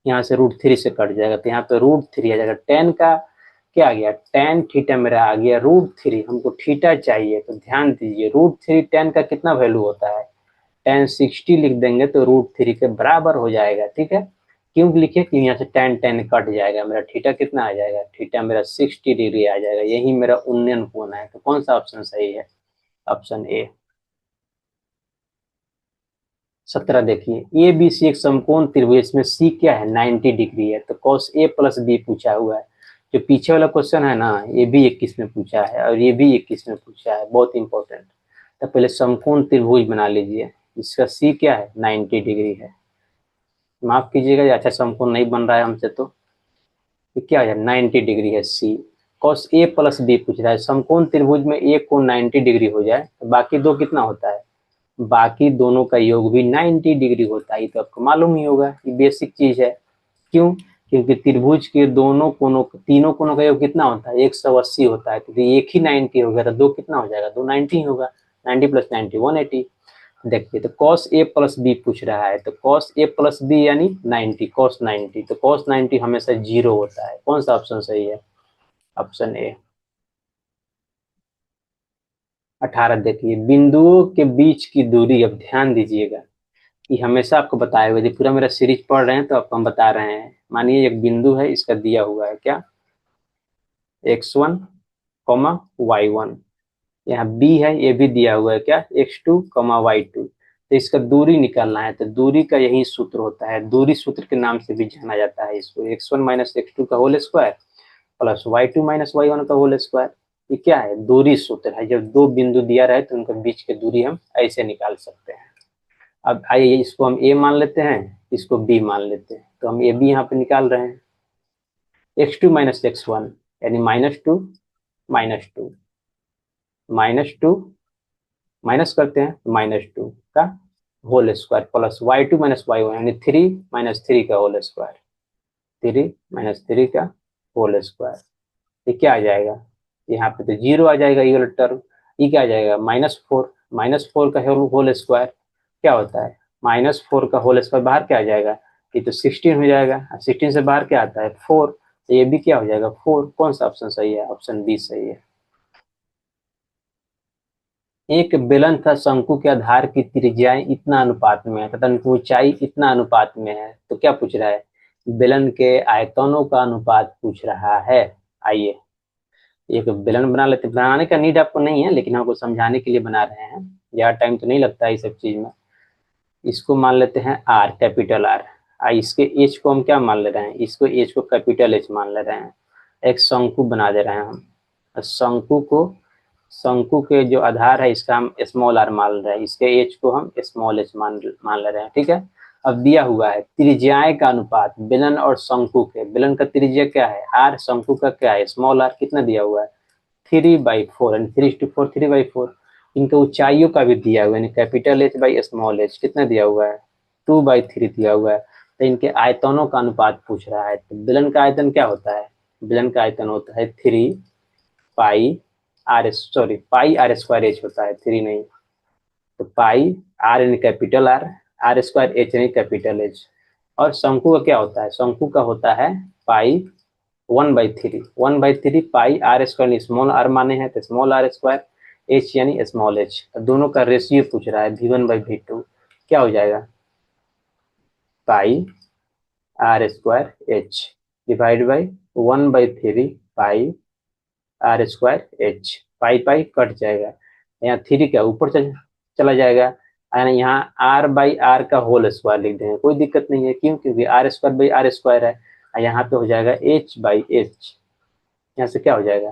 यहाँ से √3 से कट जाएगा, तो यहाँ पे √3 आ जाएगा। tan का क्या आ गया, tan थीटा मेरा आ गया √3। हमको थीटा चाहिए, तो ध्यान दीजिए, √3 tan का कितना वैल्यू होता है, tan 60 लिख देंगे तो √3 के बराबर हो जाएगा। ठीक है, क्यों लिखे, कि यहाँ से tan कट जाएगा, मेरा थीटा कितना आ जाएगा, थीटा मेरा 60 डिग्री आ जाएगा। यही मेरा उन्नयन कोण है। तो कौन सा ऑप्शन सही है, ऑप्शन ए। 17 देखिए, ए बी सी एक समकोण त्रिभुज, इसमें सी क्या है 90 डिग्री है, तो cos a + b पूछा हुआ है। जो पीछे वाला क्वेश्चन है ना, ये भी 21 में पूछा है, और ये भी 21 में पूछा है, बहुत इंपॉर्टेंट। तो पहले समकोण त्रिभुज बना लीजिए, इसका सी क्या है 90 डिग्री है। माफ कीजिएगा, अच्छा समकोण नहीं बन रहा है हमसे, तो ये क्या है 90 डिग्री है सी। cos a + b पूछ रहा है, समकोण त्रिभुज में एक कोण 90 डिग्री हो जाए तो बाकी दो कितना होता है, बाकी दोनों का योग भी 90 डिग्री होता है। ये तो आपको मालूम ही होगा, ये बेसिक चीज है। क्यों, क्योंकि त्रिभुज के दोनों कोनों, तीनों कोनों का योग कितना होता है 180 होता है, क्योंकि एक ही 90 हो गया, तो दो कितना हो जाएगा, 2 90 होगा, 90 + 90 180। देखिए, तो cos a + b पूछ रहा है, तो cos a + b यानी 90, cos 90, तो cos 90 हमेशा 0 होता है। कौन सा ऑप्शन सही है, ऑप्शन ए। 18 देखिए, बिंदुओं के बीच की दूरी, अब ध्यान दीजिएगा, कि हमेशा आपको बताए हुए, यदि पूरा मेरा सीरीज पढ़ रहे हैं तो आपको हम बता रहे हैं। मानिए एक बिंदु है, इसका दिया हुआ है क्या, x1, y1। यहाँ b है, ये भी दिया हुआ है क्या, x2, y2। तो तो इसका दूरी निकालना है, तो दूरी का यही सूत्र होता है, दूरी सूत्र के नाम से भी जाना जाता है इसको, x1 माइनस x2 का whole square plus y2 minus y1 का होल स्क्वायर। ये क्या है, दूरी सूत्र है। जब दो बिंदु दिया रहे तो उनके बीच की दूरी हम ऐसे निकाल सकते हैं। अब आइए इसको हम a मान लेते हैं, इसको b मान लेते हैं, तो हम a b यहाँ पे निकाल रहे हैं। x2 माइनस x1 यानी -2 -2 -2 माइनस करते हैं, -2 का whole square plus y2 minus y1 यानी 3 माइनस 3 का होल स्क्वायर, 3 माइनस 3 का होल स्क्वायर। ये क्या आ जाएगा, यहाँ पे तो 0 आ जाएगा, ये वाला टर्म। ये क्या आ जाएगा, -4, -4 का होल स्क्वायर क्या होता है, -4 का होल स्क्वायर बाहर क्या आ जाएगा, ये तो 16 हो जाएगा, 16 से बाहर क्या आता है 4, तो ये भी क्या हो जाएगा 4। कौन सा ऑप्शन सही है, ऑप्शन बी सही है। एक बेलन तथा शंकु के आधार की त्रिज्याएं इतना अनुपात में है तथा उनकी ऊंचाई इतना अनुपात में है, तो क्या पूछ रहा है, बेलन के आयतनों का अनुपात पूछ रहा है। आइए एक बेलन बना लेते, बनाने का नीड आपको नहीं है लेकिन हमको समझाने के लिए बना रहे हैं, ज्यादा टाइम तो नहीं लगता है इस सब चीज में। इसको मान लेते हैं आर, कैपिटल आर। इसके एच को हम क्या मान ले रहे हैं, इसको एच को कैपिटल एच मान ले रहे हैं। एक शंकु बना दे रहे हैं हम, शंकु को, शंकु के जो आधार है इसका हम स्मॉल आर मान रहे हैं, इसके एच को हम स्मॉल एच मान ले रहे हैं, ठीक है। अब दिया हुआ है त्रिज्याएं का अनुपात बेलन और शंकु के, बेलन का त्रिज्या क्या है आर, शंकु का क्या है स्मॉल आर, कितना दिया हुआ है 3/4 यानी 3:4, 3/4। इनका ऊंचाइयों का भी दिया हुआ है यानी capital H by small H कितना दिया हुआ है 2/3 दिया हुआ है। तो इनके आयतनों का अनुपात पूछ रहा है, तो बेलन का आयतन क्या होता है, बेलन का आयतन होता है 3 पाई r होता है, 3 नहीं, तो पाई आर यानी कैपिटल आर, r² h यानी कैपिटल एच। और शंकु का क्या होता है, शंकु का होता है पाई 1/3 पाई r² स्मॉल आर माने हैं तो स्मॉल r², h यानी स्मॉल h। दोनों का रेशियो पूछ रहा है v1/v2, क्या हो जाएगा पाई r² h divide by 1/3 pi r²h। Pi pi cut जाएगा, यहाँ 3 क्या ऊपर चला जाएगा, यहाँ r/r का होल स्क्वायर लिख देंगे, कोई दिक्कत नहीं है, क्यों, क्योंकि r² है। यहाँ पे हो जाएगा h/h, यहाँ से क्या हो जाएगा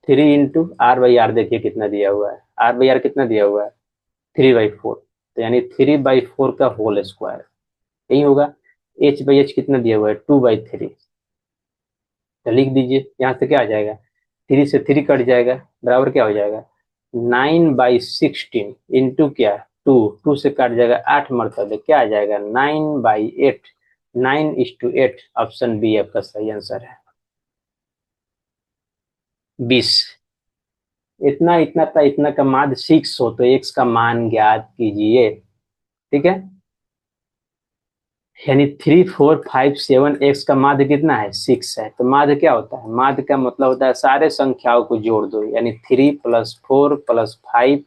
3 इंटू r/r, देखिए कितना दिया हुआ है, r/r कितना दिया हुआ है 3/4, तो यानी 3/4 का होल स्क्वायर, यही होगा। h/h कितना दिया हुआ है 2/3, तो लिख दीजिए, यहाँ से क्या आ जाएगा 3 से 3 कट जाएगा, बराबर क्या हो जाएगा 9/16 इंटू क्या 2, 2 से कट जाएगा 8 मरतबे, क्या आ जाएगा 9/8, 9:8। ऑप्शन बी आपका सही आंसर है 20। इतना इतना था, इतना का माध्य 6 हो तो x का मान ज्ञात कीजिए, ठीक है। यानी 3, 4, 5, 7 x का माध्य कितना है 6 है, तो माध्य क्या होता है, माध्य का मतलब होता है सारे संख्याओं को जोड़ दो, यानी 3 + 4 + 5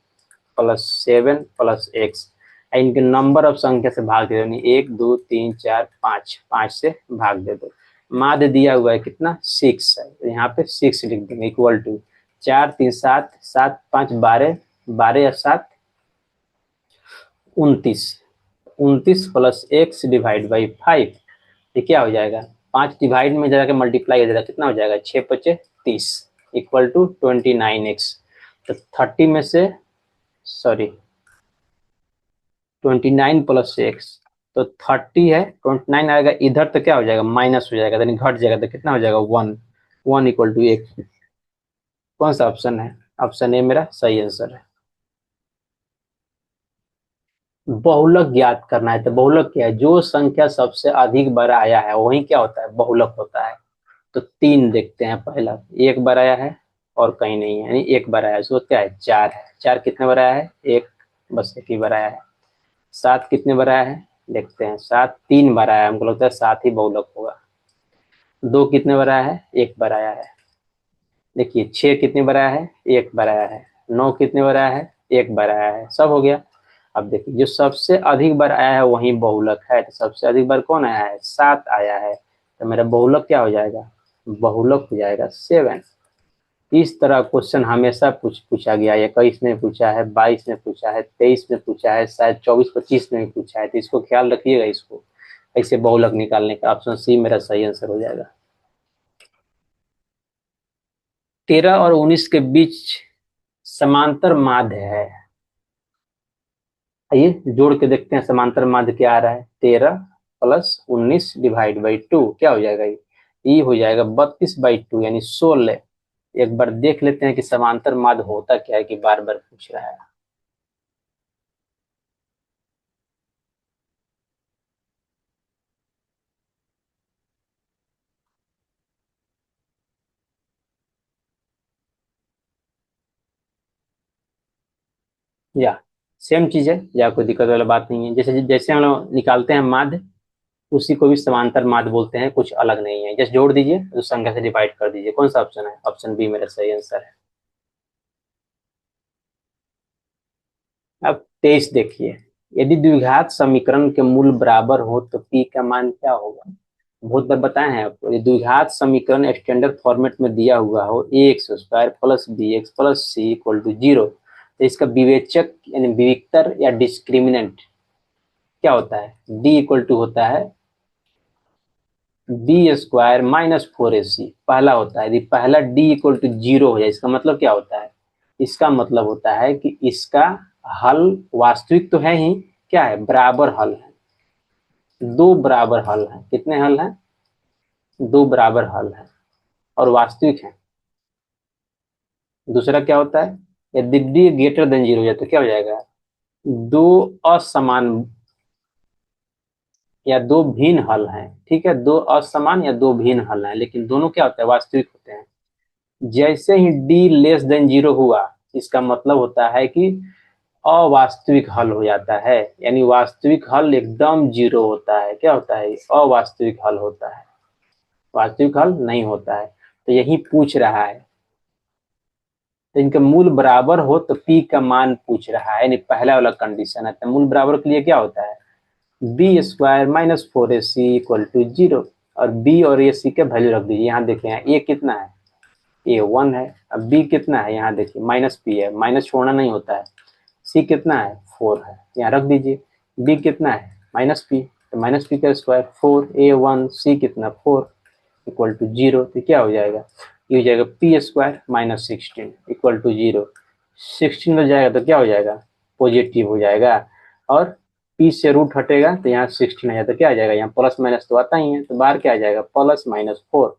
+ 7 + x, इनके नंबर ऑफ संख्या से भाग दे दो, यानी 1 2 3 4 5, 5 से भाग दे दो। माध्य दिया हुआ है कितना 6 है, तो यहाँ पे 6 लिख देंगे इक्वल टू 4 3 7, 7 5 12, 12 या 7 29, 29 + x डिवाइड बाई 5, ये क्या हो जाएगा 5 डिवाइड में जाकर मल्टीप्लाई हो जाएगा, कितना हो जाएगा 6×5 = 30 इक्वल टू 29x। तो 30 में से सॉरी 29 + x, तो 30 है, 29 आएगा इधर तो क्या हो जाएगा माइनस हो जाएगा, यानी घट जाएगा, तो कितना हो जाएगा 1, 1 = 1। कौन सा ऑप्शन है, ऑप्शन ए मेरा सही आंसर है। बहुलक ज्ञात करना है, तो बहुलक क्या है, जो संख्या सबसे अधिक बार आया है वही क्या होता है बहुलक होता है। तो 3 देखते हैं, पहला 1 बार आया है और कहीं नहीं है, यानी 1 बार आया है, उसको क्या है 4 है, 4 कितने बार आया है 1, बस 1 ही बार आया है। 7 कितने बार आया है देखते हैं, 7 3 बार आया है, हमको लगता है 7 ही बहुलक होगा। 2 कितने बार आया है 1 बार आया है, देखिए 6 कितने बार आया है 1 बार आया है, 9 कितने बार आया है 1 बार आया है, सब हो गया। अब देखिए जो सबसे अधिक बार आया है वही बहुलक है, तो सबसे अधिक बार कौन आया है 7 आया है, तो मेरा बहुलक क्या हो जाएगा बहुलक हो जाएगा 7, इस तरह क्वेश्चन हमेशा पूछा गया है। 21 में पूछा है, 22 में पूछा है, 23 में पूछा है, शायद 24-25 में भी पूछा है। तो इसको ख्याल रखिएगा, इसको ऐसे बहुलक निकालने का। ऑप्शन सी मेरा सही आंसर हो जाएगा। 13 और 19 के बीच समांतर माध्य है। आइए जोड़ के देखते हैं समांतर माध्य क्या आ रहा है। 13 प्लस 19 डिवाइड बाई 2 क्या हो जाएगा, ये हो जाएगा 32/2 यानी 16। एक बार देख लेते हैं कि समांतर माध्य होता क्या है, कि बार बार पूछ रहा है। या सेम चीज है, या कोई दिक्कत वाला बात नहीं है। जैसे जैसे हम लोग निकालते हैं माध्य, उसी को भी समांतर माध्य बोलते हैं, कुछ अलग नहीं है। जस्ट जोड़ दीजिए, उस संख्या से डिवाइड कर दीजिए। कौन सा ऑप्शन है? ऑप्शन बी मेरा सही आंसर है। अब 23 देखिए, यदि द्विघात समीकरण के मूल बराबर हो तो p का मान क्या होगा। बहुत बार बताए हैं आपको, ये द्विघात समीकरण स्टैंडर्ड फॉर्मेट में दिया हुआ हो, ax² plus bx plus c equal to 0, तो इसका विवेचक यानी विविक्तर या डिस्क्रिमिनेंट क्या होता है? d इक्वल टू होता है b² माइनस 4ac। पहला होता है, यदि पहला d इक्वल टू 0 हो जाए, इसका मतलब क्या होता है? इसका मतलब होता है कि इसका हल वास्तविक तो है ही, क्या है? बराबर हल है। दो बराबर हल है। कितने हल हैं? दो बराबर हल है और वास्तविक है। दूसरा क्या होता है? यदि डी ग्रेटर देन 0 हो जाए तो क्या हो जाएगा? दो असमान या दो भिन्न हल हैं। ठीक है, दो असमान या दो भिन्न हल हैं, लेकिन दोनों क्या होते हैं? वास्तविक होते हैं। जैसे ही डी लेस देन 0 हुआ, इसका मतलब होता है कि अवास्तविक हल हो जाता है, यानी वास्तविक हल एकदम 0 होता है। क्या होता है? अवास्तविक हल होता है, वास्तविक हल नहीं होता है। तो यही पूछ रहा है, तो इनका मूल बराबर हो तो p का मान पूछ रहा है, यानी पहला वाला कंडीशन है। तो मूल बराबर के लिए क्या होता है? b² minus 4ac equal to 0। और b और ac के वैल्यू रख दीजिए। यहाँ देखिए, a कितना है? a 1 है। अब b कितना है? यहाँ देखिए माइनस p है, माइनस छोड़ना नहीं होता है। c कितना है? 4 है, यहाँ रख दीजिए। b कितना है? माइनस p, तो माइनस p का स्क्वायर 4a1, c कितना? 4 इक्वल टू 0। तो क्या हो जाएगा? ये हो जाएगा p² माइनस 16 इक्वल टू 0। 16 हो जाएगा तो क्या हो जाएगा? पॉजिटिव हो जाएगा। और p से रूट हटेगा तो यहाँ 16 आ जाएगा, तो क्या आ जाएगा? यहाँ प्लस माइनस तो आता ही है, तो बाहर क्या आ जाएगा? +-4।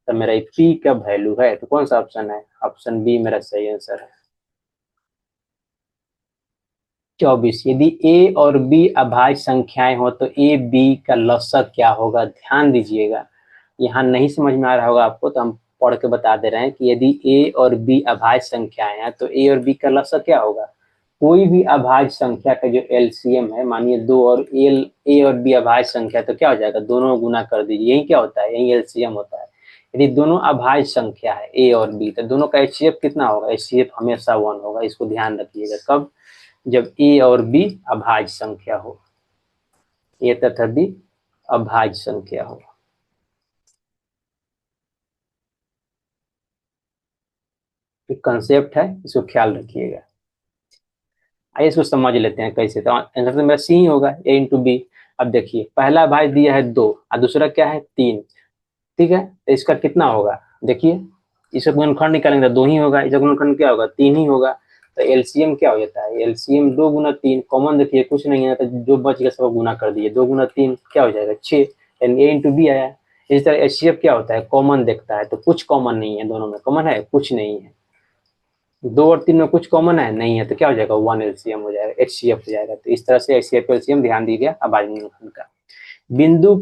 तो मेरा ये p का वैल्यू है। तो कौन सा ऑप्शन है? ऑप्शन बी मेरा सही आंसर है। 24, यदि a और b अभाज्य संख्याएं हो तो a b का लसक क्या होगा? ध्यान दीजिएगा, यहाँ नहीं समझ में आ रहा होगा आपको तो हम पढ़ के बता दे रहे हैं कि यदि a और b अभाज्य संख्याएं हैं तो a और b का लसक क्या होगा? कोई भी अभाज्य संख्या का जो एलसीएम है, मानिए 2 और a और b अभाज्य संख्या, तो क्या हो जाएगा? दोनों गुना कर दीजिए। यही क्या होता है? यही एलसीएम होता है। यदि दोनों अभाज्य संख्या है a और b, तो दोनों का एचसीएफ कितना होगा? एचसीएफ हमेशा 1 होगा। इसको ध्यान रखिएगा। कब? जब a और b अभाज्य संख्या हो, a तथा b अभाज्य संख्या हो। एक कंसेप्ट है, इसको ख्याल रखिएगा। आइए इसको समझ लेते हैं कैसे। तो आंसर तो मेरा सी ही होगा, a इंटू बी। अब देखिए, पहला भाज्य दिया है 2 और दूसरा क्या है? 3। ठीक है, तो इसका कितना होगा? देखिए, इसका गुणनखंड निकालेंगे तो 2 ही होगा, इसका गुणनखंड क्या होगा? 3 ही होगा। तो एलसीएम क्या हो जाता है? एलसीएम 2 गुना 3, कॉमन देखिए कुछ नहीं है, तो जो बच गया सब गुना कर दीजिए। 2 गुना 3 क्या हो जाएगा? 6, यानी a इंटू बी आया। इस तरह एचसीएफ क्या होता है? कॉमन देखता है, तो कुछ कॉमन नहीं है। दोनों में कॉमन है? कुछ नहीं है। 2 और 3 में कुछ कॉमन है? नहीं है, तो क्या हो जाएगा? 1 एलसीएम हो जाएगा, एचसीएफ हो जाएगा। तो इस तरह से एचसीएफ एलसीएम ध्यान दीजिए अभाज्य गुणनखंड का। बिंदु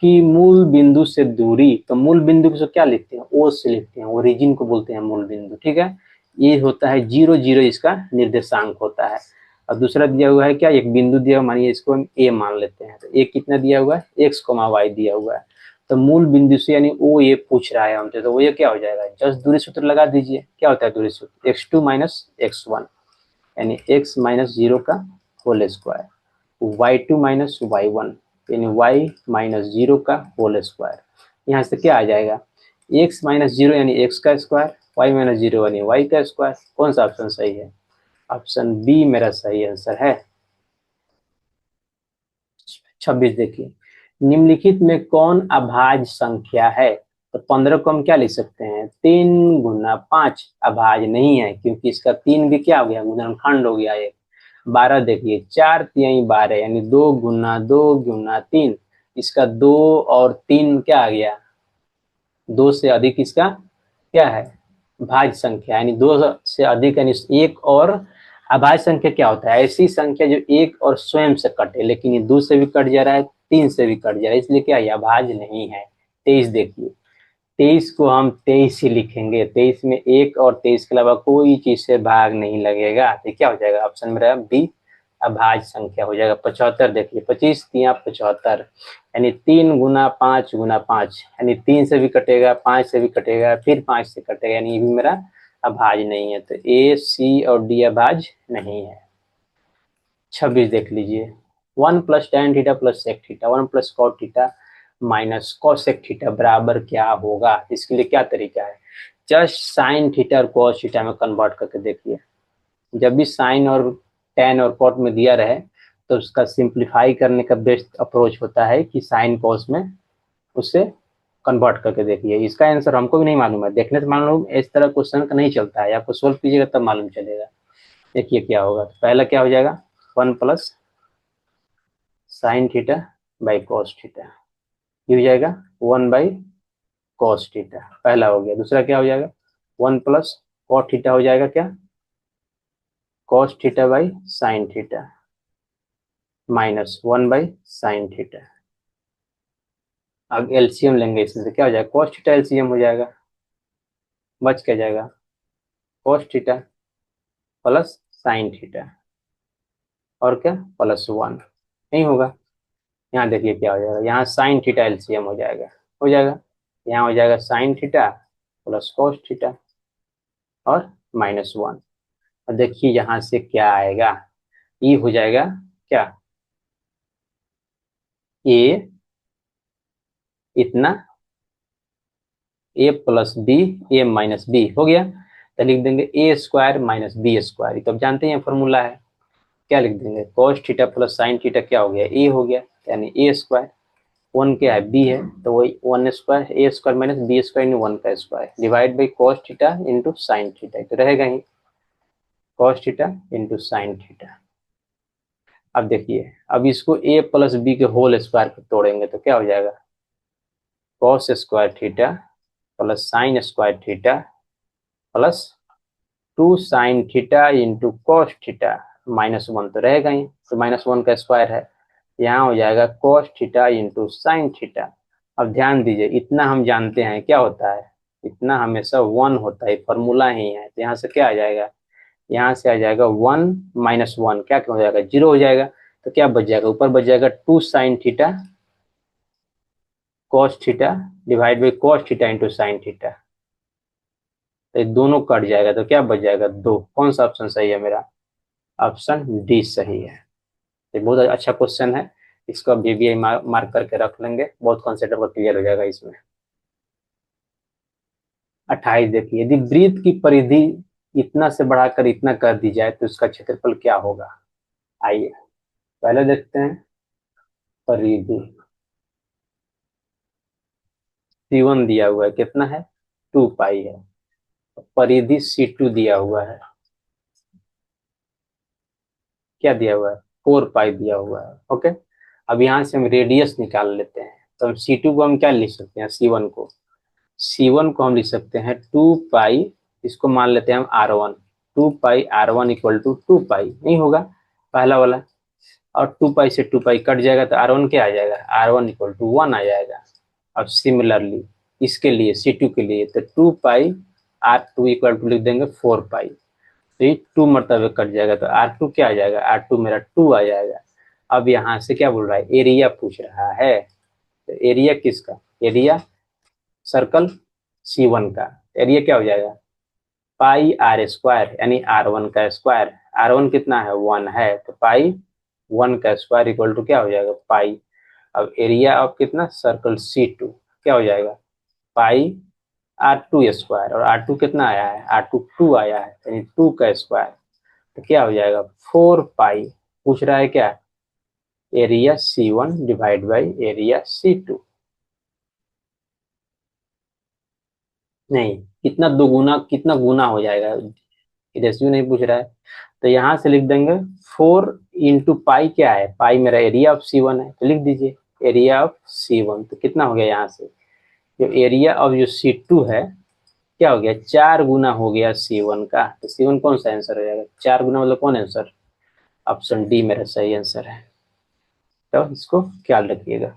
की मूल बिंदु से दूरी, तो मूल बिंदु को क्या लिखते हैं? ओ से लिखते हैं, ओरिजिन को बोलते हैं मूल बिंदु। ठीक है, ये होता है 0 0, इसका निर्देशांक होता है। और दूसरा दिया हुआ है क्या? एक बिंदु दिया हुआ, मानिए इसको हम ए मान लेते हैं। तो ए कितना दिया हुआ है? x, y दिया हुआ है। तो मूल बिंदु से यानी ओ ये पूछ रहा है हमसे, तो वो ये क्या हो जाएगा? जस्ट दूरी सूत्र लगा दीजिए। क्या होता है दूरी सूत्र? x2 माइनस x1, यानी x माइनस 0 का whole square, y2 minus y1 यानी y माइनस 0 का होल स्क्वायर। यहाँ से क्या आ जाएगा? x माइनस 0 यानी x का स्क्वायर वाई माइनस 0 यानी वाई का स्क्वायर। कौन सा ऑप्शन सही है? ऑप्शन बी मेरा सही आंसर है। 26 देखिए, निम्नलिखित में कौन अभाज्य संख्या है? तो 15 को हम क्या लिख सकते हैं? 3 गुना 5 अभाज्य नहीं है, क्योंकि इसका 3 भी क्या हो गया? गुणनखंड हो गया एक। 12 देखिए, 4×3 = 12 यानी 2 गुना 3, इसका 2 और 3 क्या आ गया? 2 से अधिक इसका क्या है? भाज्य संख्या, यानी 2 से अधिक यानी एक। और अभाज्य संख्या क्या होता है? ऐसी संख्या जो एक और स्वयं से कटे, लेकिन ये 2 से भी कट जा रहा है, 3 से भी कट जा रहा है, इसलिए क्या है? अभाज्य नहीं है। 23 देखिए, 23 को हम 23 ही लिखेंगे। 23 में 1 और 23 के अलावा कोई चीज से भाग नहीं लगेगा, तो क्या हो जाएगा? ऑप्शन मेरा बी अभाज्य संख्या हो जाएगा। 75 देखिए, 25×3 = 75 यानी 3 गुना 5 यानी 3 से भी कटेगा, 5 से भी कटेगा, फिर 5 से कटेगा, यानी ये भी मेरा अभाज्य नहीं है। तो ए, सी और डी अभाज्य नहीं है। 26 देख लीजिए, 1 + tan θ + sec θ 1 + cot θ - cos sec θ बराबर क्या होगा? इसके लिए क्या तरीका है? जस्ट साइन थीटा और cos θ में कन्वर्ट करके देखिए। जब भी साइन और टेन और कॉट में दिया रहे, तो उसका सिंप्लीफाई करने का बेस्ट अप्रोच होता है कि साइन कॉस में उससे कन्वर्ट करके देखिए। इसका आंसर हमको भी नहीं मालूम है, देखने से मालूम, इस तरह क्वेश्चन का नहीं चलता है, आपको सोल्व कीजिएगा तब मालूम चलेगा। देखिए क्या होगा, तो पहला क्या हो जाएगा? 1 + sin θ/cos θ, ये हो जाएगा 1/cos θ, पहला हो गया। दूसरा क्या हो जाएगा? 1 + cot θ हो जाएगा क्या? cos θ/sin θ -1/sin θ। अब एलसीएम लेंगे, इसमें से क्या हो जाएगा? cos θ एलसीएम हो जाएगा, बच क्या जाएगा? cos θ + sin θ और क्या? +1 नहीं होगा। यहाँ देखिए क्या हो जाएगा, यहाँ sin θ एलसीएम हो जाएगा, हो जाएगा। यहाँ हो जाएगा sin θ + cos θ और -1। और देखिए यहाँ से क्या आएगा? ये हो जाएगा क्या? ए इतना a + b a - b हो गया, तो लिख देंगे a² - b²। तो अब जानते हैं फॉर्मूला है, क्या लिख देंगे? cos θ + sin θ क्या हो गया? a हो गया, यानी a²। 1 क्या है? b है, तो वही 1² a² - b² यानी 1 का square divide by cos θ × sin θ, तो रहेगा ही cos θ × sin θ। अब देखिए, अब इसको a + b के होल स्क्वायर को तोड़ेंगे तो क्या हो जाएगा? cos² θ + sin² θ plus 2 sin θ × cos θ -1 तो रहेगा ही, तो -1 का स्क्वायर है। यहाँ हो जाएगा cos θ × sin θ। अब ध्यान दीजिए, इतना हम जानते हैं क्या होता है, इतना हमेशा 1 होता है, फॉर्मूला ही है। तो यहाँ से क्या आ जाएगा? यहाँ से आ जाएगा 1 - 1 क्या हो जाएगा? 0 हो जाएगा। तो क्या बच जाएगा? ऊपर बच जाएगा 2 sin θ cos θ divide by cos θ × sin θ। तो ये दोनों कट जाएगा, तो क्या बच जाएगा? 2। कौन सा ऑप्शन सही है मेरा? ऑप्शन डी सही है। ये बहुत अच्छा क्वेश्चन है, इसको अब वीवीआई मार्क करके रख लेंगे, बहुत कॉन्सेप्ट आपका क्लियर हो जाएगा इसमें। 28 देखिए, यदि वृत्त की परिधि इतना से बढ़ाकर इतना कर दी जाए तो इसका क्षेत्रफल क्या होगा? आइए पहले देखते हैं परिधि। C1 दिया हुआ है, कितना है? 2 पाई है। परिधि C2 दिया हुआ है, क्या दिया हुआ है? 4 पाई दिया हुआ है। ओके, अब यहाँ से हम रेडियस निकाल लेते हैं, तो हम C2 को हम क्या लिख सकते हैं? C1 को हम लिख सकते हैं 2 पाई, इसको मान लेते हैं हम R1। 2 पाई R1 = 2 पाई नहीं होगा पहला वाला, और 2 पाई से 2 पाई कट जाएगा, तो R1 क्या आ जाएगा? R1 = 1 आ जाएगा। अब सिमिलरली इसके लिए C2 के लिए, तो 2 पाई R2 = लिख देंगे 4 पाई, तो ये 2 मरतबे कट जाएगा, तो R2 क्या आ जाएगा? R2 मेरा 2 आ जाएगा। अब यहाँ से क्या बोल रहा है? एरिया पूछ रहा है, तो एरिया किसका? एरिया सर्कल C1 का एरिया क्या हो जाएगा? पाई R² यानी R1 का स्क्वायर। R1 कितना है? 1 है, तो पाई 1 का स्क्वायर इक्वल टू क्या हो जाएगा? पाई। अब एरिया ऑफ कितना? सर्कल C2 क्या हो जाएगा? पाई r2 स्क्वायर, और r2 कितना आया है, r2 2 आया है, यानी 2 का स्क्वायर। तो क्या हो जाएगा 4 पाई, पूछ रहा है क्या, area C1 divide by area C2। नहीं, कितना दोगुना, कितना गुना हो जाएगा, रेशियो नहीं पूछ रहा है। तो यहाँ से लिख देंगे 4 इंटू पाई, क्या है, पाई मेरा एरिया ऑफ C1 है, तो लिख दीजिए एरिया ऑफ C1। तो कितना हो गया यहाँ से, जो एरिया ऑफ जो C2 है, क्या हो गया, 4 गुना हो गया C1 का। तो C1 कौन सा आंसर हो जाएगा, 4 गुना मतलब कौन आंसर, ऑप्शन डी मेरा सही आंसर है। तो इसको ख्याल रखिएगा।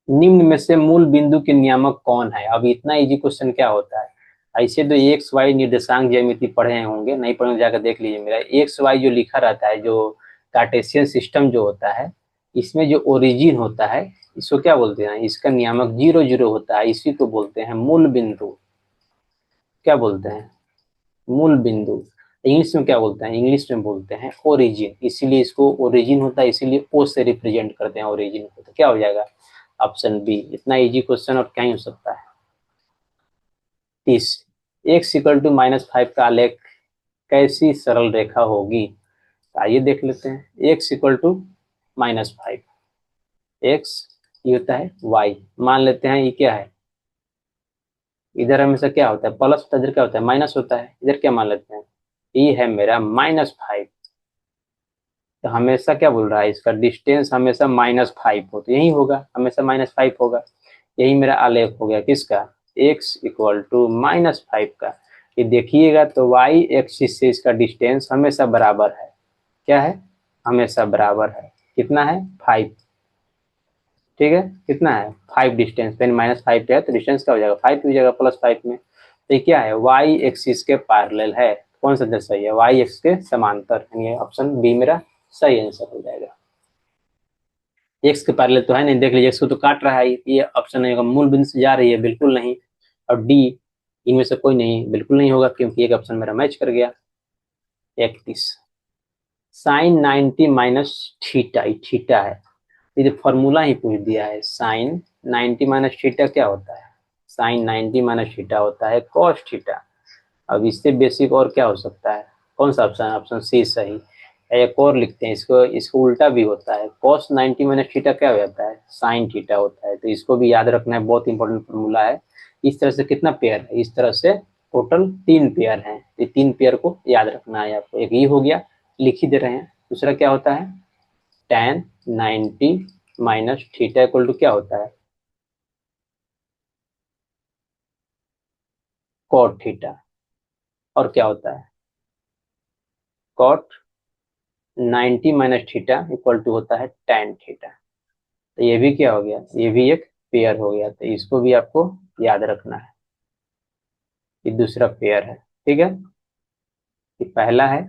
निम्न में से मूल बिंदु के नियामक कौन है। अब इतना इजी क्वेश्चन क्या होता है, ऐसे तो एक्स वाई निर्देशांक ज्यामिति पढ़े होंगे, नहीं पढ़े तो जाकर देख लीजिए। मेरा एक्स वाई जो लिखा रहता है, जो कार्टेशियन सिस्टम जो होता है, इसमें जो ओरिजिन होता है, इसको क्या बोलते हैं, इसका नियामक 0 0 होता है, इसी को बोलते हैं मूल बिंदु। क्या बोलते हैं, मूल बिंदु। इंग्लिश में क्या बोलते हैं, इंग्लिश में बोलते हैं ओरिजिन, इसीलिए इसको ओरिजिन होता है, इसीलिए ओ से रिप्रेजेंट करते हैं ओरिजिन को। तो क्या हो जाएगा, ऑप्शन बी। इतना इजी क्वेश्चन और क्या ही हो सकता है। 30, x = -5 का आलेख कैसी सरल रेखा होगी। आइए देख लेते हैं। x = -5, x ये होता है y, मान लेते हैं ये क्या है, इधर हमेशा क्या होता है प्लस होता है, इधर क्या होता है माइनस होता है, इधर क्या मान लेते हैं, ये है मेरा -5। तो हमेशा क्या बोल रहा है, इसका डिस्टेंस हमेशा -5 हो, तो यही होगा, हमेशा -5 होगा। यही मेरा आलेख हो गया किसका, x = -5 का। ये देखिएगा तो y एक्सिस से इसका डिस्टेंस हमेशा बराबर है, क्या है, हमेशा बराबर है, कितना है 5। ठीक है, कितना है 5 डिस्टेंस, पेन -5 पे है तो डिस्टेंस क्या हो जाएगा 5 हो जाएगा, +5 में। तो ये क्या है, y एक्सिस के पैरेलल है, कौन सा आंसर सही है, y एक्सिस के समांतर, यानी ऑप्शन बी मेरा सही आंसर हो जाएगा। एक्स के पैरेलल तो है नहीं, देख लीजिए, एक्स को तो काट रहा है, ये ऑप्शन नहीं होगा। मूल बिंदु से जा रही है, बिल्कुल नहीं। और डी, इनमें से कोई नहीं, बिल्कुल नहीं होगा, क्योंकि एक ऑप्शन मेरा मैच कर गया। 31, साइन 90 - थीटा, थीटा है, ये फॉर्मूला ही पूछ दिया है। साइन 90 - थीटा क्या होता है, साइन 90 - थीटा होता है कॉस थीटा। अब इससे बेसिक और क्या हो सकता है, कौन सा ऑप्शन, ऑप्शन सी सही। एक और लिखते हैं इसको, इसको उल्टा भी होता है, cos 90 - थीटा क्या हो जाता है, साइन थीटा होता है। तो इसको भी याद रखना है, बहुत इंपॉर्टेंट फॉर्मूला है। इस तरह से कितना पेयर है, इस तरह से टोटल 3 पेयर हैं, ये 3 पेयर को याद रखना है आपको। एक ये हो गया, लिख ही दे रहे हैं। दूसरा क्या होता है, tan 90 - थीटा इक्वल टू क्या होता है, cot थीटा। और क्या होता है, cot 90 - थीटा इक्वल टू होता है tan थीटा। तो ये भी क्या हो गया, ये भी एक पेयर हो गया, तो इसको भी आपको याद रखना है। ये दूसरा पेयर है, ठीक है, ये पहला है,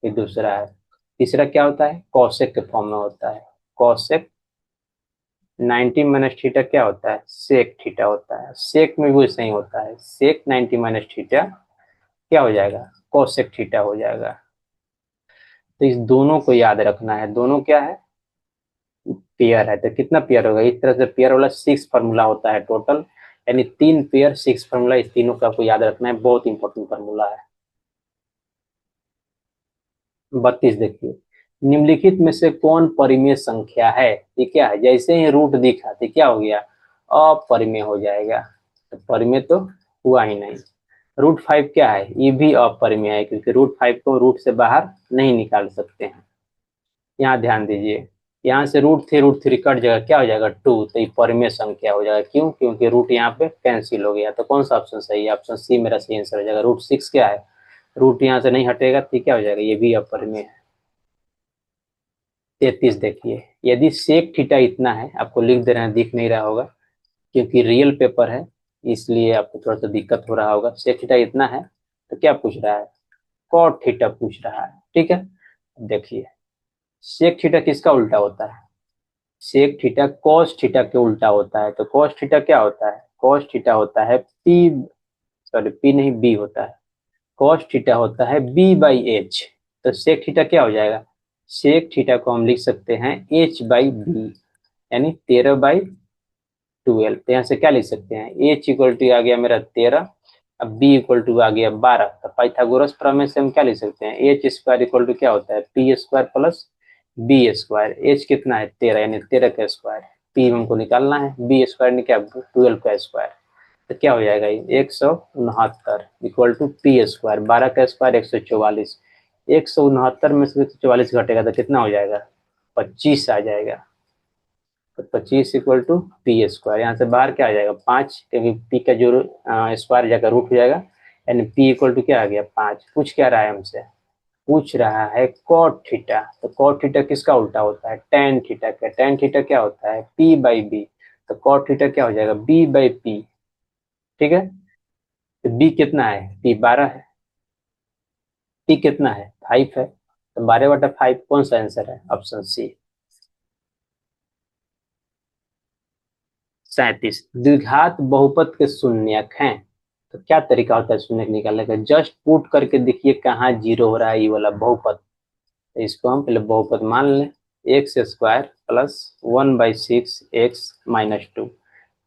ये दूसरा है। तीसरा क्या होता है, कॉसेक के फॉर्म में होता है, कॉसेक 90 - थीटा क्या होता है, सेक थीटा होता है। सेक में भी वैसे ही होता है, सेक 90 - थीटा क्या हो जाएगा, कॉसेक थीटा हो जाएगा। तो इस दोनों को याद रखना है, दोनों क्या है, पेयर है। तो कितना पेयर होगा, इस तरह से पेयर वाला 6 फार्मूला होता है टोटल, यानी 3 पेयर 6 फार्मूला, इस तीनों का आपको याद रखना है, बहुत इंपॉर्टेंट फार्मूला है। 32 देखिए, निम्नलिखित में से कौन परिमेय संख्या है। ये क्या है, जैसे ही रूट दिखा तो क्या हो गया, अपरिमेय हो जाएगा। तो परिमेय तो हुआ ही नहीं। √5 क्या है, ये भी अपरिमेय है, क्योंकि √5 को रूट से बाहर नहीं निकाल सकते हैं। यहाँ ध्यान दीजिए, यहाँ से √3 कट जाएगा, क्या हो जाएगा 2, तो ये परिमेय संख्या हो जाएगा। क्यों, क्योंकि रूट यहाँ पे कैंसिल हो गया। तो कौन सा ऑप्शन सही है, ऑप्शन सी मेरा सही आंसर हो जाएगा। √6 क्या है, रूट यहाँ से नहीं हटेगा, तो क्या हो जाएगा, ये भी अपरिमेय है। 33 देखिए, यदि सेक थीटा इतना है, आपको लिख दे रहे हैं, दिख नहीं रहा होगा क्योंकि रियल पेपर है, इसलिए आपको थोड़ा सा दिक्कत हो रहा होगा। सेक थीटा इतना है, तो क्या पूछ रहा है, कॉट थीटा पूछ रहा है, ठीक है। देखिए, सेक थीटा किसका उल्टा होता है, सेक थीटा कॉस थीटा के उल्टा होता है। तो कॉस थीटा क्या होता है, कॉस थीटा होता है पी, सॉरी पी नहीं बी होता है, कॉस थीटा होता है b/h। तो सेक थीटा क्या हो जाएगा, सेक थीटा को हम लिख सकते हैं h/b, यानी 13/, 12। तो यहाँ से क्या लिख सकते हैं, एच इक्वल टू आ गया मेरा 13, अब बी इक्वल टू आ गया 12। तो पाइथागोरस प्रमेय से हम क्या लिख सकते हैं, एच स्क्वायर इक्वल टू क्या होता है, P square plus B square. H कितना है 13, यानी 13 का स्क्वायर, पी हमको निकालना है, बी स्क्वायर ने क्या 12 का स्क्वायर। तो क्या हो जाएगा ये 169 इक्वल टू पी स्क्वायर, 12 का स्क्वायर 144। 169 में से 144 घटेगा तो कितना हो जाएगा, 25 आ जाएगा। तो 25 इक्वल टू पी स्क्वायर, यहाँ से बाहर क्या आ जाएगा 5, क्योंकि पी का जो स्क्वायर जाकर रूट हो जाएगा, यानी पी इक्वल टू क्या आ गया 5। पूछ क्या रहा है हमसे, पूछ रहा है कॉट थीटा। तो कॉट थीटा किसका उल्टा होता है, टेन थीटा का। टेन थीटा क्या होता है, पी बाई बी। तो कॉट थीटा क्या हो जाएगा, बी बाई पी। ठीक है, तो बी कितना है, पी 12 है, पी कितना है 5 है। तो 12/5 कौन सा आंसर है, ऑप्शन सी 37। द्विघात बहुपद के शून्यक हैं, तो क्या तरीका होता है शून्यक निकालने का, जस्ट पुट करके देखिए कहाँ जीरो हो रहा है, ये वाला बहुपद। तो इसको हम पहले बहुपद मान लें, एक्स स्क्वायर प्लस 1/6 x-2।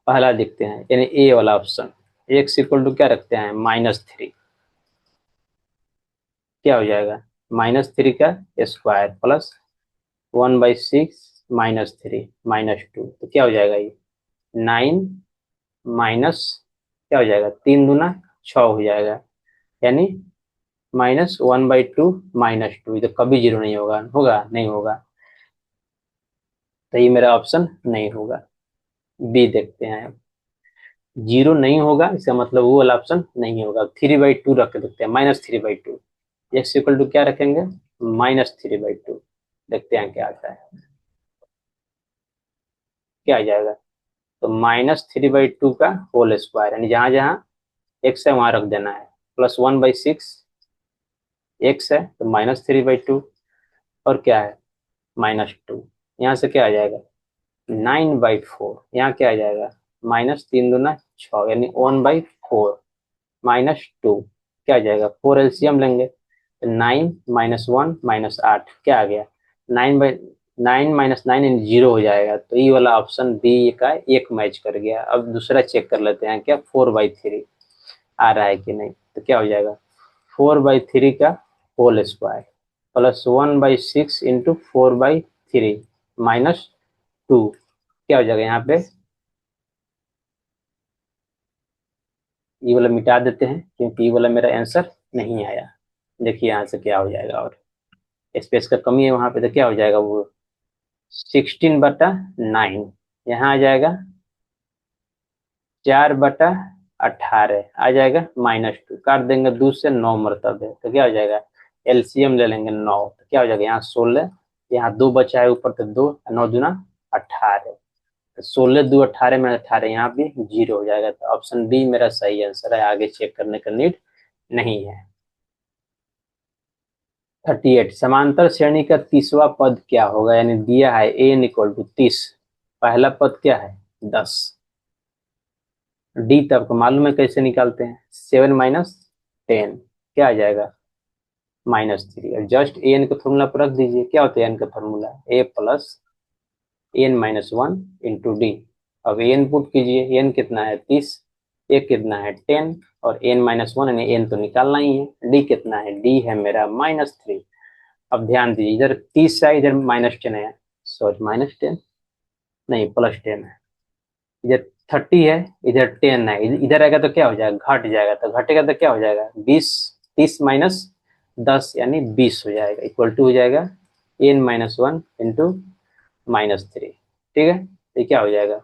पहला देखते हैं, यानी ए वाला ऑप्शन, एक्स इक्वल टू क्या रखते हैं -3, क्या हो जाएगा -3 का स्क्वायर प्लस 1/6 -3 -2, तो क्या हो जाएगा ये 9 माइनस, क्या हो जाएगा 3 दूना 6 हो जाएगा, यानी -1/2 -2। ये तो कभी जीरो नहीं होगा, होगा नहीं होगा, तो ये मेरा ऑप्शन नहीं होगा। बी देखते हैं, जीरो नहीं होगा, इसका मतलब वो वाला ऑप्शन नहीं होगा। 3/2 रख के देखते हैं, -3/2। एक्स इक्वल टू क्या रखेंगे, -3/2। देखते हैं क्या आता है, क्या आ जाएगा। तो -3/2 का होल स्क्वायर, यानी जहां जहां एक्स है वहां रख देना है, प्लस 1/6 एक्स है तो -3/2, और क्या है -2। यहाँ से क्या आ जाएगा 9/4, यहाँ क्या आ जाएगा -3 दूना 6, यानी 1/4 -2, क्या आ जाएगा 4 एलसीएम लेंगे, तो 9 -1 -8 क्या आ गया 9/9 -9 जीरो हो जाएगा। तो ये वाला ऑप्शन बी का एक मैच कर गया। अब दूसरा चेक कर लेते हैं क्या 4/3 आ रहा है कि नहीं। तो क्या हो जाएगा 4/3 का होल स्क्वायर प्लस 1/6 इंटू 4/3 -2, क्या हो जाएगा यहाँ पे, ये वाला मिटा देते हैं क्योंकि ये वाला मेरा आंसर नहीं आया। देखिए यहाँ से क्या हो जाएगा, और स्पेस का कमी है वहां पे, तो क्या हो जाएगा वो 16/9, यहाँ आ जाएगा 4/18 आ जाएगा -2, काट देंगे 2 से 9 मरतब है, तो क्या हो जाएगा एलसीएम ले लेंगे 9, तो क्या हो जाएगा यहाँ 16, यहाँ 2 बचा है ऊपर, तो 2 9 दूना 18, तो 16 2 18 में 18 यहाँ भी जीरो हो जाएगा। तो ऑप्शन बी मेरा सही आंसर है, आगे चेक करने का नीड नहीं है। 38 समांतर श्रेणी का 30वां पद क्या होगा, यानी दिया है एन इक्वल टू 30, पहला पद क्या है 10। डी तो आपको मालूम है कैसे निकालते हैं, 7 - 10 क्या आ जाएगा -3, और जस्ट एन का फॉर्मूला पर रख दीजिए, क्या होता है एन का फॉर्मूला ए प्लस n-1 इंटू डी। अब एन पुट कीजिए, एन कितना है 30, ए कितना है 10, और n-1 यानी एन तो निकालना ही है, डी कितना है, डी है मेरा -3। अब ध्यान दीजिए, इधर 30 है, इधर -10 है, सॉरी -10 नहीं +10 है, इधर 30 है, इधर 10 है, इधर आएगा तो क्या हो जाएगा घट जाएगा, तो घटेगा तो क्या हो जाएगा 20, 30 - 10 यानी 20 हो जाएगा, इक्वल टू हो जाएगा n-1 इंटू -3। ठीक है, तो क्या हो जाएगा,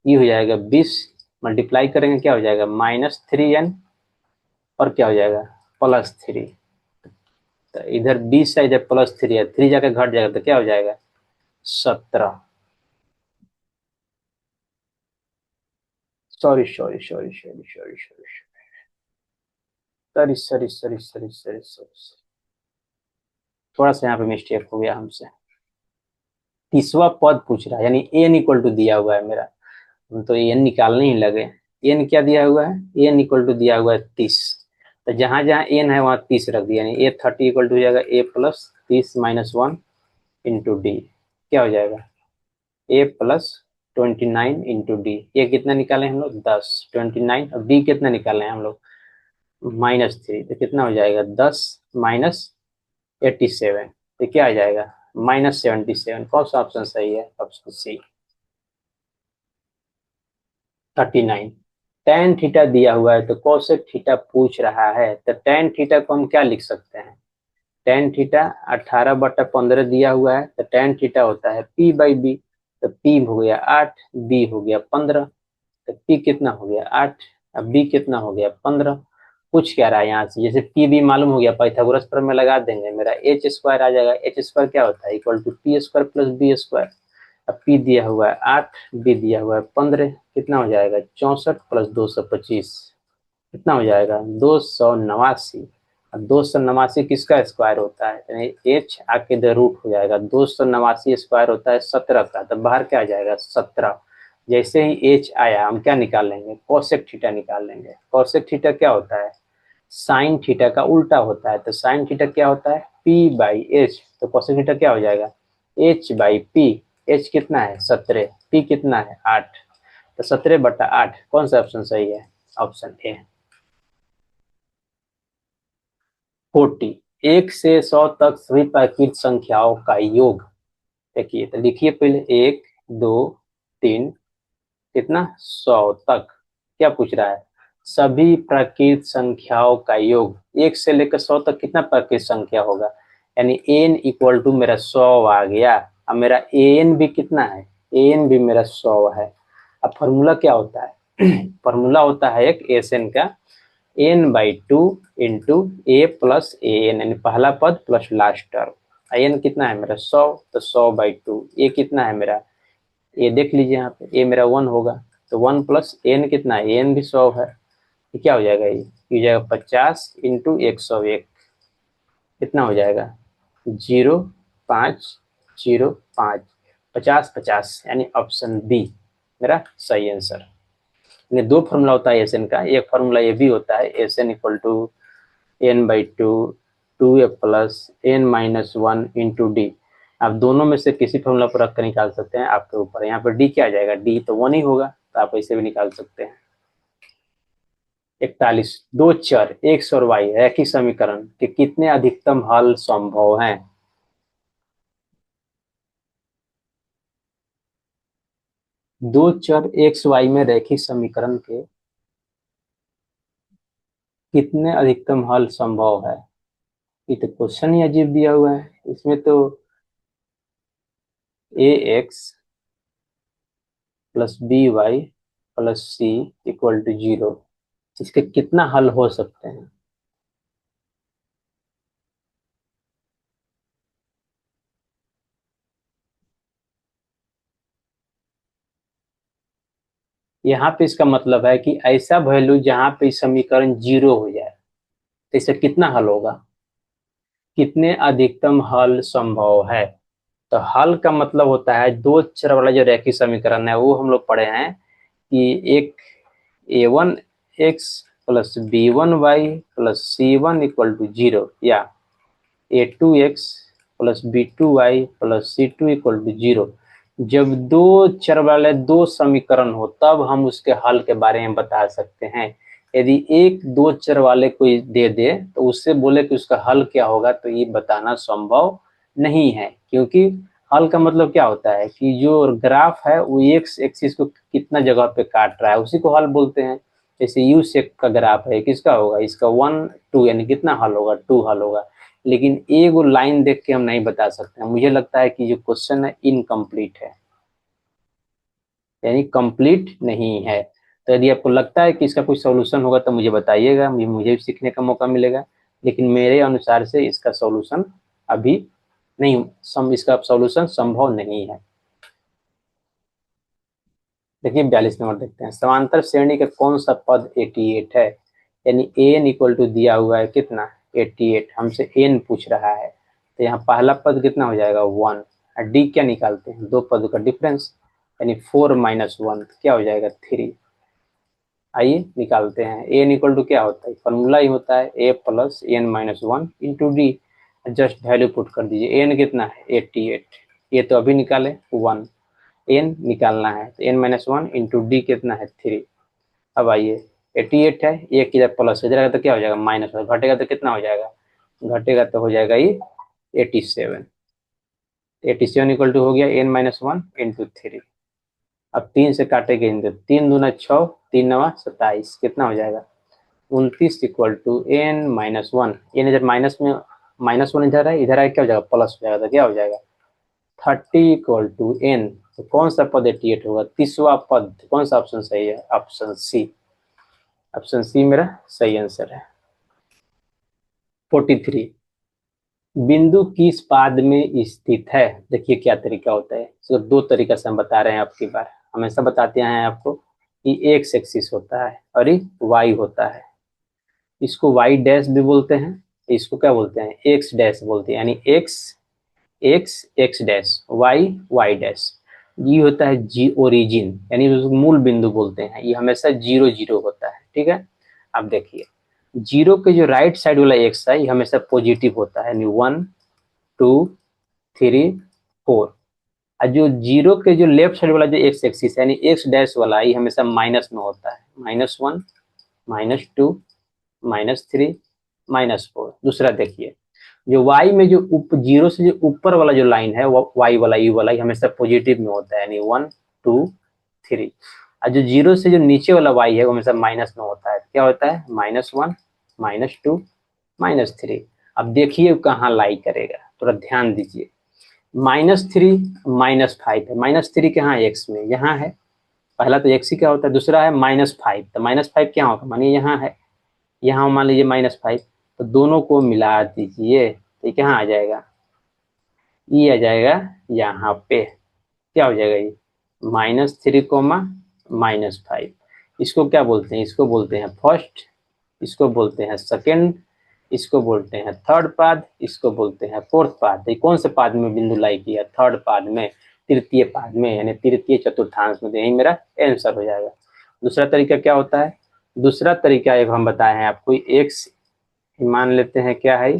ये हो जाएगा 20, मल्टीप्लाई करेंगे क्या हो जाएगा -3n, और क्या हो जाएगा +3। तो इधर 20 है, इधर +3 है, 3 जाकर घट जाएगा तो क्या हो जाएगा 17। Sorry sorry sorry sorry sorry sorry sorry sorry sorry sorry sorry, थोड़ा सा यहाँ पे मिस्टेक हो गया हमसे। 30वां पद पूछ रहा है, यानी एन इक्वल टू दिया हुआ है मेरा, हम तो एन निकालने ही लगे। एन क्या दिया हुआ है, एन इक्वल टू दिया हुआ है 30, तो जहां जहां एन है वहां 30 रख दिया, यानी ए 30 इक्वल टू हो जाएगा ए प्लस 30 - 1 इंटू डी, क्या हो जाएगा ए प्लस 29 इंटू डी, ये कितना निकाले हम लोग 10, 29, और डी कितना निकाले हैं हम लोग -3, तो कितना हो जाएगा 10 माइनस 87, तो क्या आ जाएगा -77। कौन सा ऑप्शन सही है? Option C 39। टेन थीटा दिया हुआ है तो कोसेक थीटा पूछ रहा है, तो टेन थीटा को हम क्या लिख सकते हैं? टेन थीटा 18/15 दिया हुआ है, तो टेन थीटा होता है p/b, तो p हो गया 8, b हो गया 15, तो p कितना हो गया 8, अब b कितना हो गया 15। कुछ कह रहा है यहाँ से, जैसे p b मालूम हो गया, पाइथागोरस पर में लगा देंगे, मेरा h स्क्वायर आ जाएगा। h स्क्वायर क्या होता है? Equal to p square plus b square. अब p दिया हुआ है 8, b दिया हुआ है 15, कितना हो जाएगा 64 प्लस 225, कितना हो जाएगा 289। अब 289 किसका स्क्वायर होता है? यानी एच आके इधर रूट हो जाएगा, 289 स्क्वायर होता है 17 का, तो बाहर क्या आ जाएगा 17। जैसे ही एच आया हम क्या निकाल लेंगे? कोसेक थीटा निकाल लेंगे। कोसेक थीटा क्या होता है? साइन थीटा का उल्टा होता है, तो साइन थीटा क्या होता है? p/h, तो कोसेक थीटा क्या हो जाएगा h/p। h कितना है 17, p कितना है 8, तो 17/8। कौन सा ऑप्शन सही है? Option A 40। 1 से 100 तक सभी प्राकृत संख्याओं का योग। देखिए, तो लिखिए पहले 1 2 3 कितना 100 तक। क्या पूछ रहा है? सभी प्राकृत संख्याओं का योग। 1 से लेकर 100 तक कितना प्राकृत संख्या होगा? यानी n इक्वल टू मेरा 100 आ गया। अब मेरा an भी कितना है? an भी मेरा 100 है। अब फॉर्मूला क्या होता है? फॉर्मूला होता है एक एन का, n/2 into A plus A N, यानी पहला पद प्लस लास्ट टर्म। एन कितना है मेरा 100, तो 100/2। ए कितना है मेरा? ए देख लीजिए यहाँ पे, ए मेरा 1 होगा, तो 1 प्लस एन कितना है? एन भी 100 है, तो क्या हो जाएगा? ये हो जाएगा 50 इंटू 101, कितना हो जाएगा 0.505, 50 यानी ऑप्शन बी मेरा सही आंसर। दो फॉर्मूला होता है एन का, एक फॉर्मूला ये भी होता है N equal to n/2 2a plus n-1 into D. आप दोनों में से किसी फॉर्मूला पर रख कर निकाल सकते हैं, आपके ऊपर। यहाँ पर डी क्या आ जाएगा? डी तो 1 ही होगा, तो आप ऐसे भी निकाल सकते हैं। 41। दो चर एक्स और वाई रैखिक समीकरण के कितने अधिकतम हल संभव हैं? दो चर एक्स वाई में रैखिक समीकरण के कितने अधिकतम हल संभव है? ये तो क्वेश्चन ही अजीब दिया हुआ है। इसमें तो a x plus b y plus c equal to 0, इसके कितना हल हो सकते हैं? यहाँ पे इसका मतलब है कि ऐसा वैल्यू जहां पे समीकरण 0 हो जाए, तो इससे कितना हल होगा? कितने अधिकतम हल संभव है? तो हल का मतलब होता है दो चर वाला जो रैखिक समीकरण है, वो हम लोग पढ़े हैं कि एक a1x plus b1y plus c1 equal to 0, या a2x plus b2y plus c2 equal to 0। जब दो चर वाले दो समीकरण हो तब हम उसके हल के बारे में बता सकते हैं। यदि एक दो चर वाले कोई दे दे तो उससे बोले कि उसका हल क्या होगा, तो ये बताना संभव नहीं है। क्योंकि हल का मतलब क्या होता है कि जो ग्राफ है वो एक्स एक्सिस को कितना जगह पे काट रहा है, उसी को हल बोलते हैं। जैसे यू शेप का ग्राफ है, किसका होगा? इसका 1 2, यानी कितना हल होगा? 2 हल होगा। लेकिन एक लाइन देख के हम नहीं बता सकते हैं। मुझे लगता है कि जो क्वेश्चन है इनकम्प्लीट है, यानी कंप्लीट नहीं है। तो यदि आपको लगता है कि इसका कोई सॉल्यूशन होगा तो मुझे बताइएगा, मुझे भी सीखने का मौका मिलेगा। लेकिन मेरे अनुसार से इसका सॉल्यूशन अभी नहीं, इसका सॉल्यूशन संभव नहीं है। देखिए 42 नंबर देखते हैं। समांतर श्रेणी का कौन सा पद 88 है? यानी एन इक्वल टू दिया हुआ है कितना 88, हमसे एन पूछ रहा है, तो यहाँ पहला पद कितना हो जाएगा 1, और डी क्या निकालते हैं? दो पद का डिफरेंस, यानी 4 माइनस 1 क्या हो जाएगा 3। आइए निकालते हैं। एन इक्वल टू क्या होता है? फॉर्मूला ही होता है a plus n-1 into d. Just value put कर दीजिए। एन कितना है 88, ये तो अभी निकाले 1, एन निकालना है, तो N minus one into D कितना है 3। अब आइए 88 है, एक इधर प्लस इधर आएगा तो क्या हो जाएगा माइनस, घटेगा तो कितना हो जाएगा, घटेगा तो हो जाएगा ये 87। 87 इक्वल टू हो गया एन माइनस वन इंटू 3। अब 3 से काटेंगे इधर, 3 दूना 6, 3 नवा 27, कितना हो जाएगा 29 equal to N minus one. N इधर माइनस में, माइनस वन इधर है, इधर आए क्या हो जाएगा प्लस हो जाएगा, तो क्या हो जाएगा 30 इक्वल टू एन। तो कौन सा पद 88 होगा, तीसवा पद। कौन सा ऑप्शन सही है, ऑप्शन सी। ऑप्शन सी मेरा सही आंसर है। 43, बिंदु किस पाद में स्थित है। देखिए क्या तरीका होता है, सिर्फ दो तरीका से हम बता रहे हैं। आपकी बार हमेशा बताते हैं आपको कि एक्स एक्सिस होता है और ये वाई होता है। इसको वाई डैश भी बोलते हैं, इसको क्या बोलते हैं एक्स डैश बोलते हैं, यानी X X X dash, Y Y dash. ये होता है जी ओरिजिन, यानी उसको मूल बिंदु बोलते हैं। ये हमेशा 0 0 होता है, ठीक है। अब देखिए जीरो के जो राइट साइड वाला एक्स है ये हमेशा पॉजिटिव होता है, यानी 1 2 3 4। और जो जीरो के जो लेफ्ट साइड वाला जो एक्स एक्सिस है यानी एक्स डैश वाला, ये हमेशा माइनस में होता है, -1 -2 -3 -4। दूसरा देखिए जो वाई में जो जीरो से जो ऊपर वाला जो लाइन है वो वाई वाला, यू वाला, ये हमेशा पॉजिटिव में होता है, यानी 1 2 3। और जो जीरो से जो नीचे वाला वाई है वो हमेशा माइनस में होता है, क्या होता है -1 -2 -3। अब देखिए कहाँ लाई करेगा, थोड़ा ध्यान दीजिए। -3 -5 है, -3 कहाँ है एक्स में, यहाँ है। पहला तो एक्स ही क्या होता है, दूसरा है -5, तो -5 क्या होगा मानिए यहाँ है, यहाँ मान लीजिए -5, तो दोनों को मिला दीजिए तो ये कहाँ आ जाएगा, ये आ जाएगा यहाँ पे। क्या हो जाएगा ये -3 -5। इसको क्या बोलते हैं, इसको बोलते हैं फर्स्ट, इसको बोलते हैं सेकेंड, इसको बोलते हैं थर्ड पाद, इसको बोलते हैं फोर्थ पाद। तो कौन से पाद में बिंदु लाई किया, थर्ड पाद में, तृतीय पाद में, यानी तृतीय चतुर्थांश में। तो यही मेरा आंसर हो जाएगा। दूसरा तरीका क्या होता है, दूसरा तरीका एक हम बताए हैं आपको, एक्स मान लेते हैं क्या है,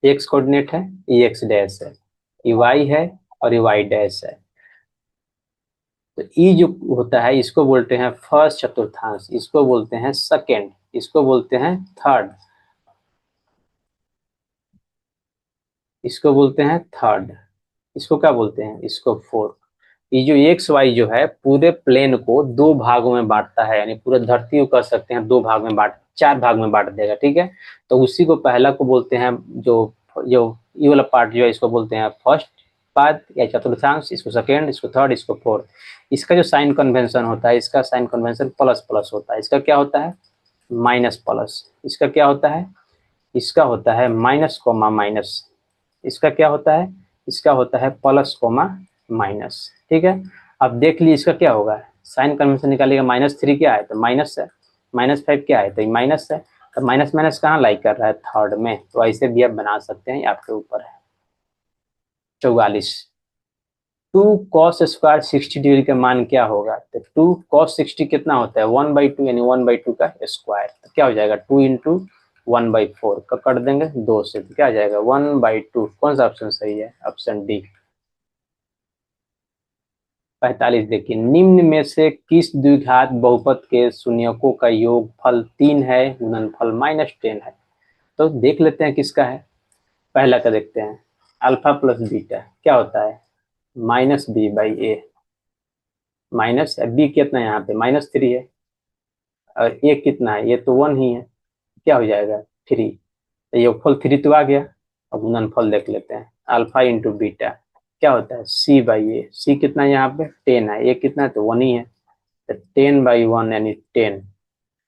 एक्स कोऑर्डिनेट है, ये एक्स डैश है, ये वाई है और ये वाई डैश है। तो ये जो होता है इसको बोलते हैं फर्स्ट चतुर्थांश, इसको बोलते हैं सेकेंड, इसको बोलते हैं थर्ड, इसको बोलते हैं थर्ड, इसको क्या बोलते हैं, इसको फोर्थ। ये जो एक्स वाई जो है पूरे प्लेन को दो भागों में बांटता है, यानी पूरे धरती को कह सकते हैं दो भाग में बांट, चार भाग में बांट देगा, ठीक है। तो उसी को पहला को बोलते हैं, जो जो ये वाला पार्ट जो है इसको बोलते हैं फर्स्ट पाद या चतुर्थांश, इसको सेकेंड, इसको थर्ड, इसको फोर्थ। इसका जो साइन कन्वेंशन होता है, इसका साइन कन्वेंशन प्लस प्लस होता है, इसका क्या होता है माइनस प्लस, इसका क्या होता है, इसका होता है माइनस कोमा माइनस, इसका क्या होता है, इसका होता है प्लस कोमा माइनस, ठीक है। अब देख लीजिए इसका क्या होगा, साइन कन्वेंशन निकालिएगा, -3 क्या है तो माइनस है, -5 क्या है तो माइनस है। तो माइनस माइनस कहाँ लाई कर रहा है, थर्ड में। तो ऐसे भी आप बना सकते हैं, आपके ऊपर है। 44, 2 cos स्क्वायर 60 डिग्री का मान क्या होगा, तो 2 cos 60 कितना होता है 1/2, यानी 1/2 का स्क्वायर। तो क्या हो जाएगा 2 इंटू 1/4 का कर देंगे 2 से, तो क्या आ जाएगा 1/2। कौन सा ऑप्शन सही है, ऑप्शन डी। 45, देखिए निम्न में से किस द्विघात बहुपद के शून्यकों का योग फल 3 है, गुणनफल -10 है। तो देख लेते हैं किसका है। पहला का देखते हैं, अल्फा प्लस बीटा क्या होता है -b/a, माइनस बी कितना है यहाँ पे -3 है, और ए कितना है, ये तो 1 ही है, क्या हो जाएगा 3। तो ये फल 3 तो आ गया। अब गुणनफल देख लेते हैं, अल्फा इंटू बीटा क्या होता है c/a, सी कितना है यहाँ पे 10 है, ए कितना है तो 1 ही है, तो 10/1 यानी 10।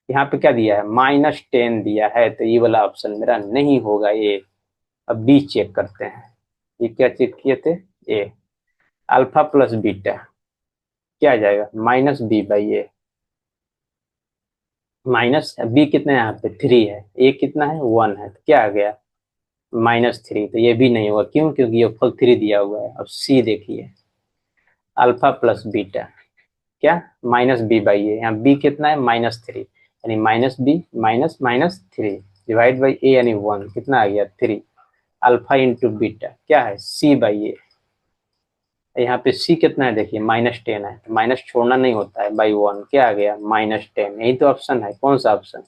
यहाँ पे क्या दिया है -10 दिया है, तो ये वाला ऑप्शन मेरा नहीं होगा ये। अब बी चेक करते हैं, ये क्या चेक किए थे ए, अल्फा प्लस बीटा क्या आ जाएगा -b/a, माइनस बी कितना है यहाँ पे 3 है, ए कितना है 1 है, तो क्या आ गया -3। तो ये भी नहीं होगा, क्यों, क्योंकि ये फल 3 दिया हुआ है। अब सी देखिए, अल्फा प्लस बीटा क्या -b/a, यहाँ बी कितना है -3, यानी -b माइनस -3 डिवाइड बाई ए, यानी 1, कितना आ गया 3। अल्फा इंटू बीटा क्या है c/a, यहाँ पे सी कितना है देखिए -10 है, तो माइनस छोड़ना नहीं होता है, बाई 1 क्या आ गया -10। यही तो ऑप्शन है, कौन सा ऑप्शन,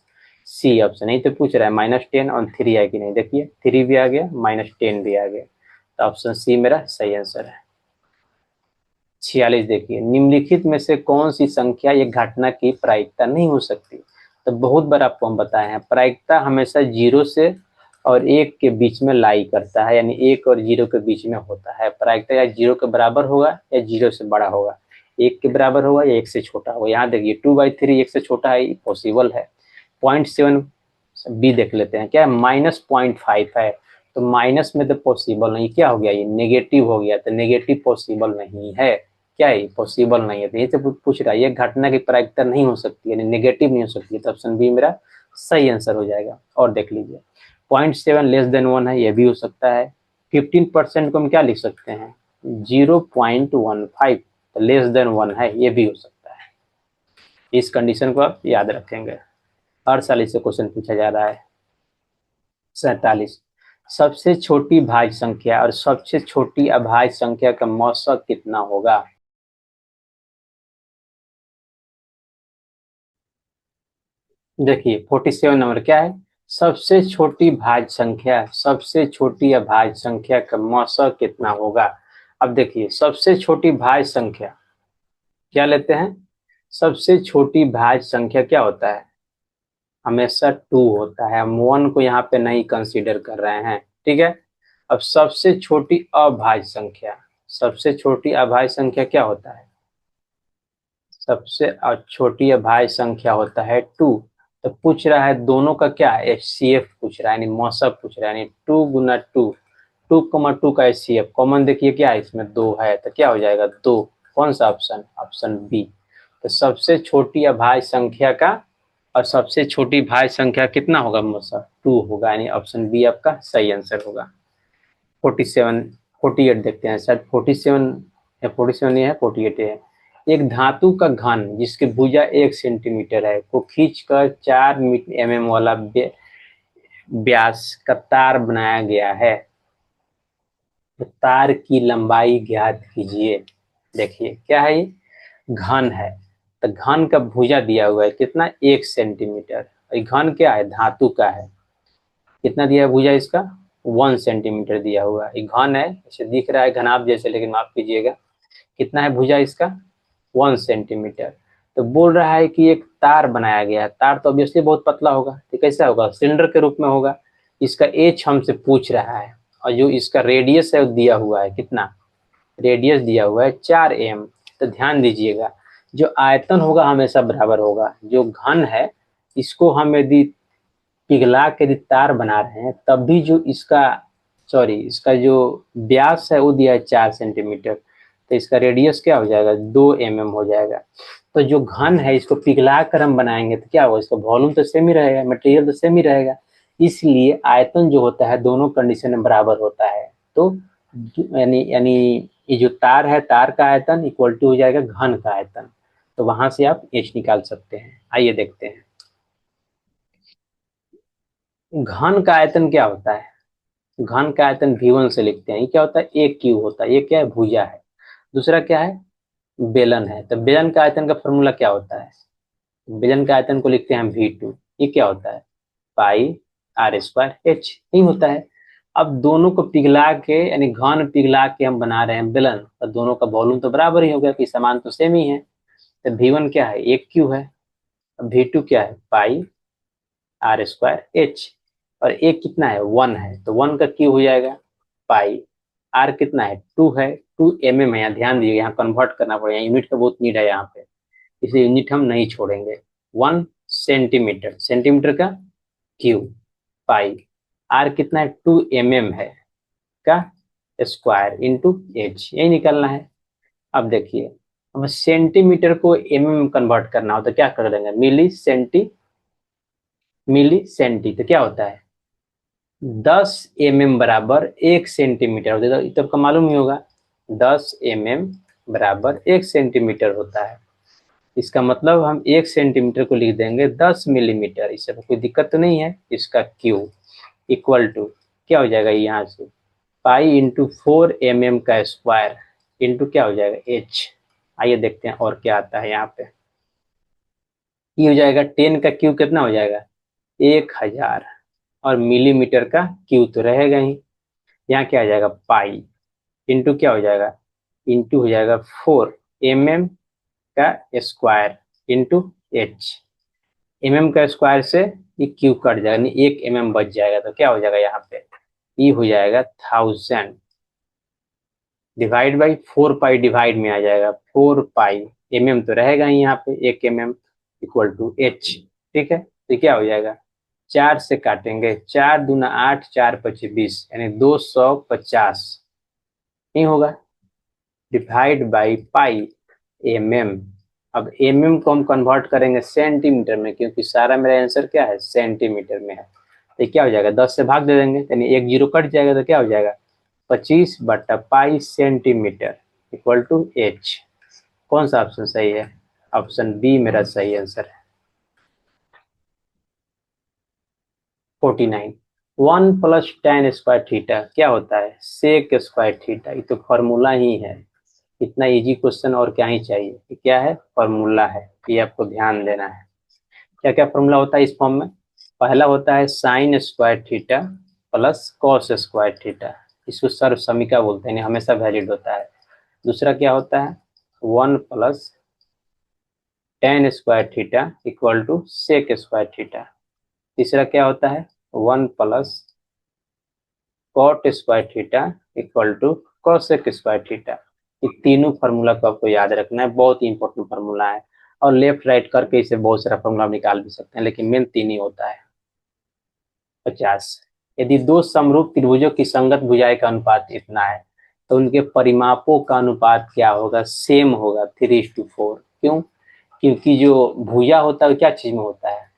सी ऑप्शन। यही तो पूछ रहा है -10 और 3 है कि नहीं, देखिए 3 भी आ गया, -10 भी आ गया, तो ऑप्शन सी मेरा सही आंसर है। 46 देखिए, निम्नलिखित में से कौन सी संख्या एक घटना की प्रायिकता नहीं हो सकती। तो बहुत बार आपको हम बताए हैं, प्रायिकता हमेशा 0 से और 1 के बीच में लाई करता है, यानी 1 और 0 के बीच में होता है। प्रायिकता या 0 के बराबर होगा या 0 से बड़ा होगा, 1 के बराबर होगा या 1 से छोटा होगा। यहाँ देखिए 2/3 1 से छोटा है, पॉसिबल है। 0.7 बी देख लेते हैं, क्या है -0.5 है, तो माइनस में तो पॉसिबल नहीं, क्या हो गया ये नेगेटिव हो गया, तो नेगेटिव पॉसिबल नहीं है, क्या है पॉसिबल नहीं है। तो ये तो पूछ रहा है ये घटना की प्रायिकता नहीं हो सकती, यानी नेगेटिव नहीं हो सकती, तो ऑप्शन बी मेरा सही आंसर हो जाएगा। और देख लीजिए 0.7 <1 है, ये भी हो सकता है। 15% को हम क्या लिख सकते हैं 0.15, तो <1 है, ये भी हो सकता है। इस कंडीशन को आप याद रखेंगे, हर साल इससे क्वेश्चन पूछा जा रहा है। 47, सबसे छोटी भाज्य संख्या और सबसे छोटी अभाज्य संख्या का मौसक कितना होगा। देखिए 47 नंबर क्या है, सबसे छोटी भाज्य संख्या, सबसे छोटी अभाज्य संख्या का मौसक कितना होगा। अब देखिए सबसे छोटी भाज्य संख्या क्या लेते हैं, सबसे छोटी भाज्य संख्या क्या होता है, हमेशा 2 होता है, हम 1 को यहाँ पे नहीं कंसीडर कर रहे हैं, ठीक है। अब सबसे छोटी अभाज्य संख्या, सबसे छोटी अभाज्य संख्या क्या होता है, सबसे छोटी अभाज्य संख्या होता है 2। तो पूछ रहा है दोनों का क्या है, HCF पूछ रहा है, यानी मौसक पूछ रहा है, यानी 2 गुना 2, 2,2 का HCF कॉमन देखिए क्या है, इसमें 2 है, तो क्या हो जाएगा 2, कौन सा ऑप्शन, ऑप्शन बी। तो सबसे छोटी अभाज्य संख्या का और सबसे छोटी भाज्य संख्या कितना होगा मौसक 2 होगा, यानी ऑप्शन बी आपका सही आंसर होगा। 47, 48 देखते हैं सर, 47 या 47 ये है, 48 है। एक धातु का घन जिसकी भुजा 1 सेंटीमीटर है को खींचकर 4 mm वाला व्यास का तार बनाया गया है, तो तार की लंबाई ज्ञात कीजिए। देखिए क्या है ये, घन है, तो घन का भुजा दिया हुआ है कितना 1 सेंटीमीटर, घन क्या है धातु का है, कितना दिया है भुजा इसका 1 सेंटीमीटर दिया हुआ है, घन है, इसे दिख रहा है घनाभ जैसे, लेकिन माफ कीजिएगा, कितना है भुजा इसका 1 सेंटीमीटर। तो बोल रहा है कि एक तार बनाया गया है, तार तो ऑब्वियसली बहुत पतला होगा, तो कैसा होगा सिलेंडर के रूप में होगा। इसका एच हमसे पूछ रहा है, और जो इसका रेडियस है वो दिया हुआ है कितना, रेडियस दिया हुआ है 4 m। तो ध्यान दीजिएगा जो आयतन होगा हमेशा बराबर होगा, जो घन है इसको हम यदि पिघला के यदि तार बना रहे हैं तब भी जो इसका, सॉरी इसका जो व्यास है वो दिया है 4 सेंटीमीटर, तो इसका रेडियस क्या हो जाएगा 2 mm हो जाएगा। तो जो घन है इसको पिघला कर हम बनाएंगे तो क्या होगा, इसका वॉल्यूम तो सेम ही रहेगा, मटेरियल तो सेम ही रहेगा, इसलिए आयतन जो होता है दोनों कंडीशन में बराबर होता है। तो यानी यानी ये जो तार है, तार का आयतन इक्वल टू हो जाएगा घन का आयतन, तो वहां से आप एच निकाल सकते हैं। आइए देखते हैं घन का आयतन क्या होता है, घन का आयतन V1 से लिखते हैं, ये क्या होता है एक क्यू होता है, ये क्या है भुजा है, दूसरा क्या है बेलन है। तो बेलन का आयतन का फॉर्मूला क्या होता है, बेलन का आयतन को लिखते हैं हम V2, ये क्या होता है πr²h, नहीं होता है। अब दोनों को पिघला के यानी घन पिघला के हम बना रहे हैं बेलन, तो दोनों का वॉल्यूम तो बराबर ही होगा कि समान तो सेम ही है। तो V1 क्या है एक क्यू है, V2 क्या है πr²h, और एक कितना है 1 है, तो 1 का क्यू हो जाएगा पाई, आर कितना है 2 है, 2 mm है, यहाँ ध्यान दीजिए यहाँ कन्वर्ट करना पड़ेगा, यूनिट का बहुत नीड है यहाँ पे, इसलिए यूनिट हम नहीं छोड़ेंगे। 1 सेंटीमीटर, सेंटीमीटर का क्यू पाई, आर कितना है 2 mm है का स्क्वायर इंटू एच, यही निकलना है। अब देखिए अब सेंटीमीटर को कन्वर्ट करना हो तो क्या कर देंगे मिली सेंटी, तो क्या होता है 10 mm बराबर 1 सेंटीमीटर होता है, तो आपका मालूम ही होगा 10 mm बराबर 1 सेंटीमीटर होता है। इसका मतलब हम 1 सेंटीमीटर को लिख देंगे 10 मिलीमीटर, इससे कोई दिक्कत तो नहीं है। इसका क्यू इक्वल टू क्या हो जाएगा यहाँ से पाई इंटू 4 mm का स्क्वायर इंटू क्या हो जाएगा एच। आइए देखते हैं और क्या आता है यहाँ पे। ये हो जाएगा 10 का क्यू कितना हो जाएगा 1000, और मिलीमीटर का क्यू तो रहेगा ही। यहाँ क्या आ जाएगा पाई, इंटू क्या हो जाएगा, इंटू हो जाएगा 4 mm का स्क्वायर इंटू एच। का स्क्वायर से ये क्यू कट जाएगा, यानी 1 mm बच जाएगा। तो क्या हो जाएगा यहाँ पे, ये हो जाएगा 1000 डिवाइड बाई 4 पाई, डिवाइड में आ जाएगा 4 पाई। तो रहेगा ही यहाँ पे 1 mm इक्वल टू एच। ठीक है, तो क्या हो जाएगा, 4 से काटेंगे, 4 दूना 8, 4 × 5 = 20, यानी 250 नहीं होगा, डिवाइड बाई पाई mm। अब को हम कन्वर्ट करेंगे सेंटीमीटर में, क्योंकि सारा मेरा आंसर क्या है सेंटीमीटर में है। तो क्या हो जाएगा 10 से भाग दे देंगे, यानी 1 0 कट जाएगा। तो क्या हो जाएगा 25/पाई सेंटीमीटर इक्वल टू एच। कौन सा ऑप्शन सही है, ऑप्शन बी मेरा सही आंसर है। 49 1 + tan² क्या होता है sec²। ये तो फॉर्मूला ही है, इतना इजी क्वेश्चन और क्या ही चाहिए। ये क्या है, फॉर्मूला है, ये आपको ध्यान देना है। क्या क्या फॉर्मूला होता है इस फॉर्म में, पहला होता है sin² प्लस cos²। इसको सर्व समीका बोलते हैं, हमेशा वैलिड होता है। दूसरा क्या होता है 1 + tan² इक्वल टू sec²। तीसरा क्या होता है 1 + cot² इक्वल टू cosec²। ये तीनों फार्मूला को आपको याद रखना है, बहुत ही इंपॉर्टेंट फार्मूला है। और लेफ्ट राइट करके इसे बहुत सारा फार्मूला निकाल भी सकते हैं, लेकिन मेन तीन ही होता है। 50 यदि दो समरूप त्रिभुजों की संगत भुजाएं का अनुपात इतना है, तो उनके परिमापों का अनुपात क्या होगा, सेम होगा 3:4। क्यों, क्योंकि जो भुजा होता है क्या चीज में होता है,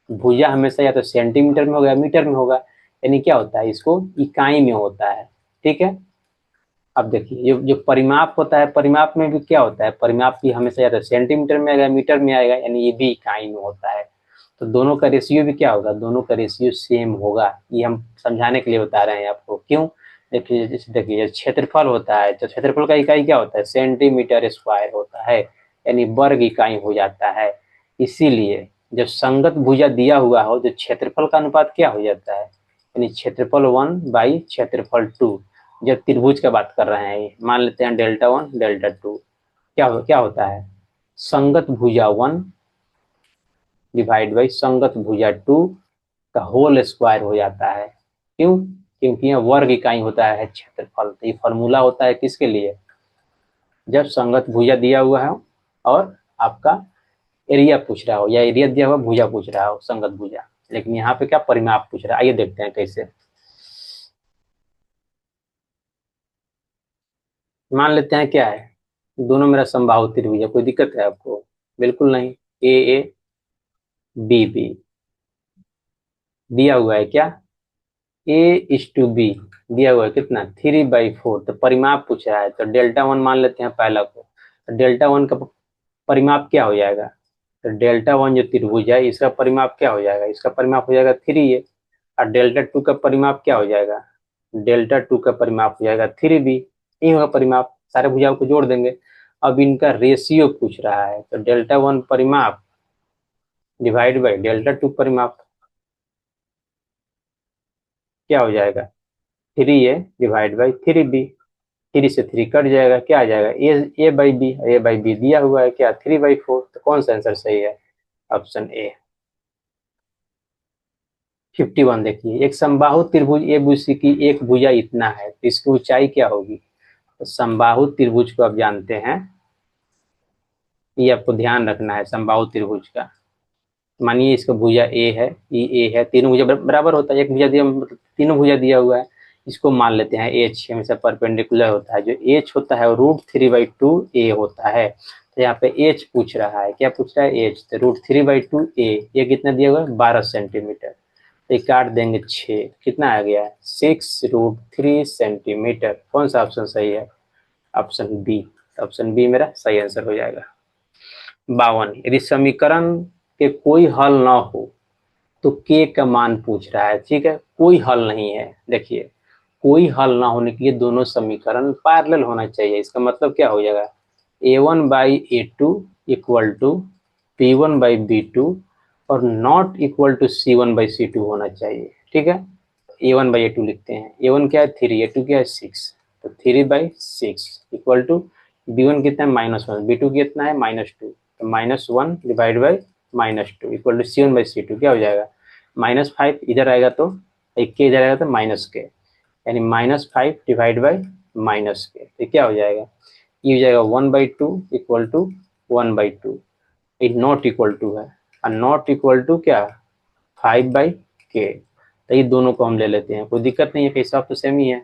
भुजा हमेशा या तो सेंटीमीटर में होगा या मीटर में होगा, यानी क्या होता है इसको इकाई में होता है। ठीक है, अब देखिए जो परिमाप होता है, परिमाप में भी क्या होता है, परिमाप भी हमेशा या तो सेंटीमीटर में आएगा मीटर में आएगा, यानी ये भी इकाई में होता है। तो दोनों का रेशियो भी क्या होगा, दोनों का रेशियो सेम होगा। ये हम समझाने के लिए बता रहे हैं आपको। क्यों, देखिए जैसे देखिए क्षेत्रफल होता है, तो क्षेत्रफल का इकाई क्या होता है सेंटीमीटर स्क्वायर होता है, यानी वर्ग इकाई हो जाता है। इसीलिए जब संगत भुजा दिया हुआ हो तो क्षेत्रफल का अनुपात क्या हो जाता है, यानी क्षेत्रफल 1/क्षेत्रफल 2। जब त्रिभुज का बात कर रहे हैं, मान लेते हैं Δ1 Δ2, क्या होता है संगत भुजा 1 डिवाइड बाई संगत भुजा 2 का होल स्क्वायर हो जाता है। क्यों, क्योंकि यह वर्ग इकाई होता है क्षेत्रफल। तो ये फॉर्मूला होता है किसके लिए, जब संगत भुजा दिया हुआ है और आपका एरिया पूछ रहा हो, या एरिया दिया हुआ भुजा पूछ रहा हो संगत भुजा, लेकिन यहाँ पे क्या परिमाप पूछ रहा है। आइए देखते हैं कैसे। मान लेते हैं क्या है, दोनों मेरा समबाहु त्रिभुज है, कोई दिक्कत है आपको, बिल्कुल नहीं। ए ए बी बी दिया हुआ है क्या, A:B दिया हुआ है कितना 3/4। तो परिमाप पूछ रहा है, तो Δ1 मान लेते हैं पहला को। तो Δ1 का परिमाप क्या हो जाएगा, तो Δ1 जो त्रिभुज है इसका परिमाप क्या हो जाएगा, इसका परिमाप हो जाएगा 3A। और Δ2 का परिमाप क्या हो जाएगा, Δ2 का परिमाप हो जाएगा 3B। यही होगा परिमाप, सारे भुजाओं को जोड़ देंगे। अब इनका रेशियो पूछ रहा है, तो Δ1 परिमाप डिवाइड बाई Δ2 परिमाप क्या हो जाएगा 3A डिवाइड बाई 3B। 3 से 3 कट जाएगा, क्या आ जाएगा A/B। A/B दिया हुआ है क्या 3/4। तो कौन सा आंसर सही है, ऑप्शन ए 51। देखिए एक समबाहु त्रिभुज ABC की एक भुजा इतना है, तो इसकी ऊंचाई क्या होगी। तो समबाहु त्रिभुज को आप जानते हैं, ये आपको ध्यान रखना है समबाहु त्रिभुज का। मानिए इसका भुजा ए है, ये ए है, तीनों भुजा बराबर होता है, एक भुजा दिया मतलब तीनों भुजा दिया हुआ है। इसको मान लेते हैं एच हमेशा परपेंडिकुलर होता है, जो एच होता है वो √3/2 ए होता है। तो यहाँ पे एच पूछ रहा है, क्या पूछ रहा है एच, तो √3/2 ए, ये कितना दिया हुआ है 12 सेंटीमीटर। तो ये काट देंगे 6, कितना आ गया 6√3 सेंटीमीटर। कौन सा ऑप्शन सही है, ऑप्शन बी। ऑप्शन बी मेरा सही आंसर हो जाएगा। 52 यदि समीकरण के कोई हल ना हो तो के का मान पूछ रहा है। ठीक है, कोई हल नहीं है। देखिए कोई हल ना होने के लिए दोनों समीकरण पैरेलल होना चाहिए। इसका मतलब क्या हो जाएगा, a1/a2 इक्वल टू p1/b2 और नॉट इक्वल टू c1/c2 होना चाहिए। ठीक है, a1/a2 लिखते हैं, a1 क्या है 3, a2 क्या है 6, तो 3/6 इक्वल टू b1 कितना है -1, b2 कितना है -2, तो -1 divide by -2 equal to c1/c2 क्या हो जाएगा, -5 इधर आएगा तो एक के इधर आएगा तो माइनस के, यानी -5 डिवाइड बाई माइनस के, तो क्या हो जाएगा, ये हो जाएगा 1/2 इक्वल टू 1/2, ये नॉट इक्वल टू है, और नॉट इक्वल टू क्या 5/k, तो ये दोनों को हम ले लेते हैं, कोई दिक्कत नहीं है, हिसाब तो सेम ही है,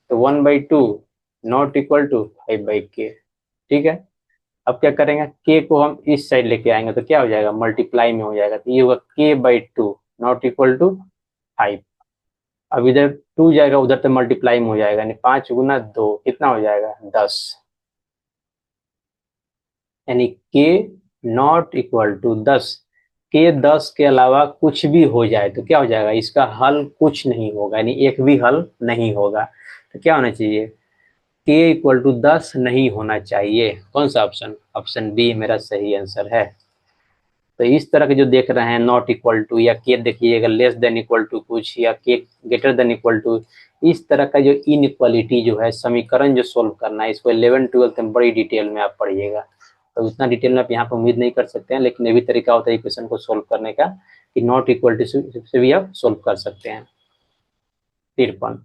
तो 1/2 नॉट इक्वल टू 5/k। ठीक है, अब क्या करेंगे, k को हम इस साइड लेके आएंगे तो क्या हो जाएगा, मल्टीप्लाई में हो जाएगा, तो ये होगा k/2 नॉट इक्वल टू 5। अब इधर 2 जाएगा उधर तो मल्टीप्लाई में हो जाएगा, यानी 5 × 2 कितना हो जाएगा 10, यानी के नॉट इक्वल टू 10, के 10 के अलावा कुछ भी हो जाए तो क्या हो जाएगा, इसका हल कुछ नहीं होगा, यानी एक भी हल नहीं होगा, तो क्या होना चाहिए, के इक्वल टू 10 नहीं होना चाहिए। कौन सा ऑप्शन, ऑप्शन बी मेरा सही आंसर है। तो इस तरह के जो देख रहे हैं नॉट इक्वल टू या के देखिएगा लेस देन इक्वल टू कुछ या के ग्रेटर देन इक्वल टू, इस तरह का जो इनइक्वालिटी जो है समीकरण जो सोल्व करना है, इसको 11th-12th में बड़ी डिटेल में आप पढ़िएगा, तो उतना डिटेल में आप यहाँ पर उम्मीद नहीं कर सकते हैं, लेकिन ये भी तरीका होता है इक्वेशन को सोल्व करने का कि नॉट इक्वल टू से भी आप सोल्व कर सकते हैं। 53,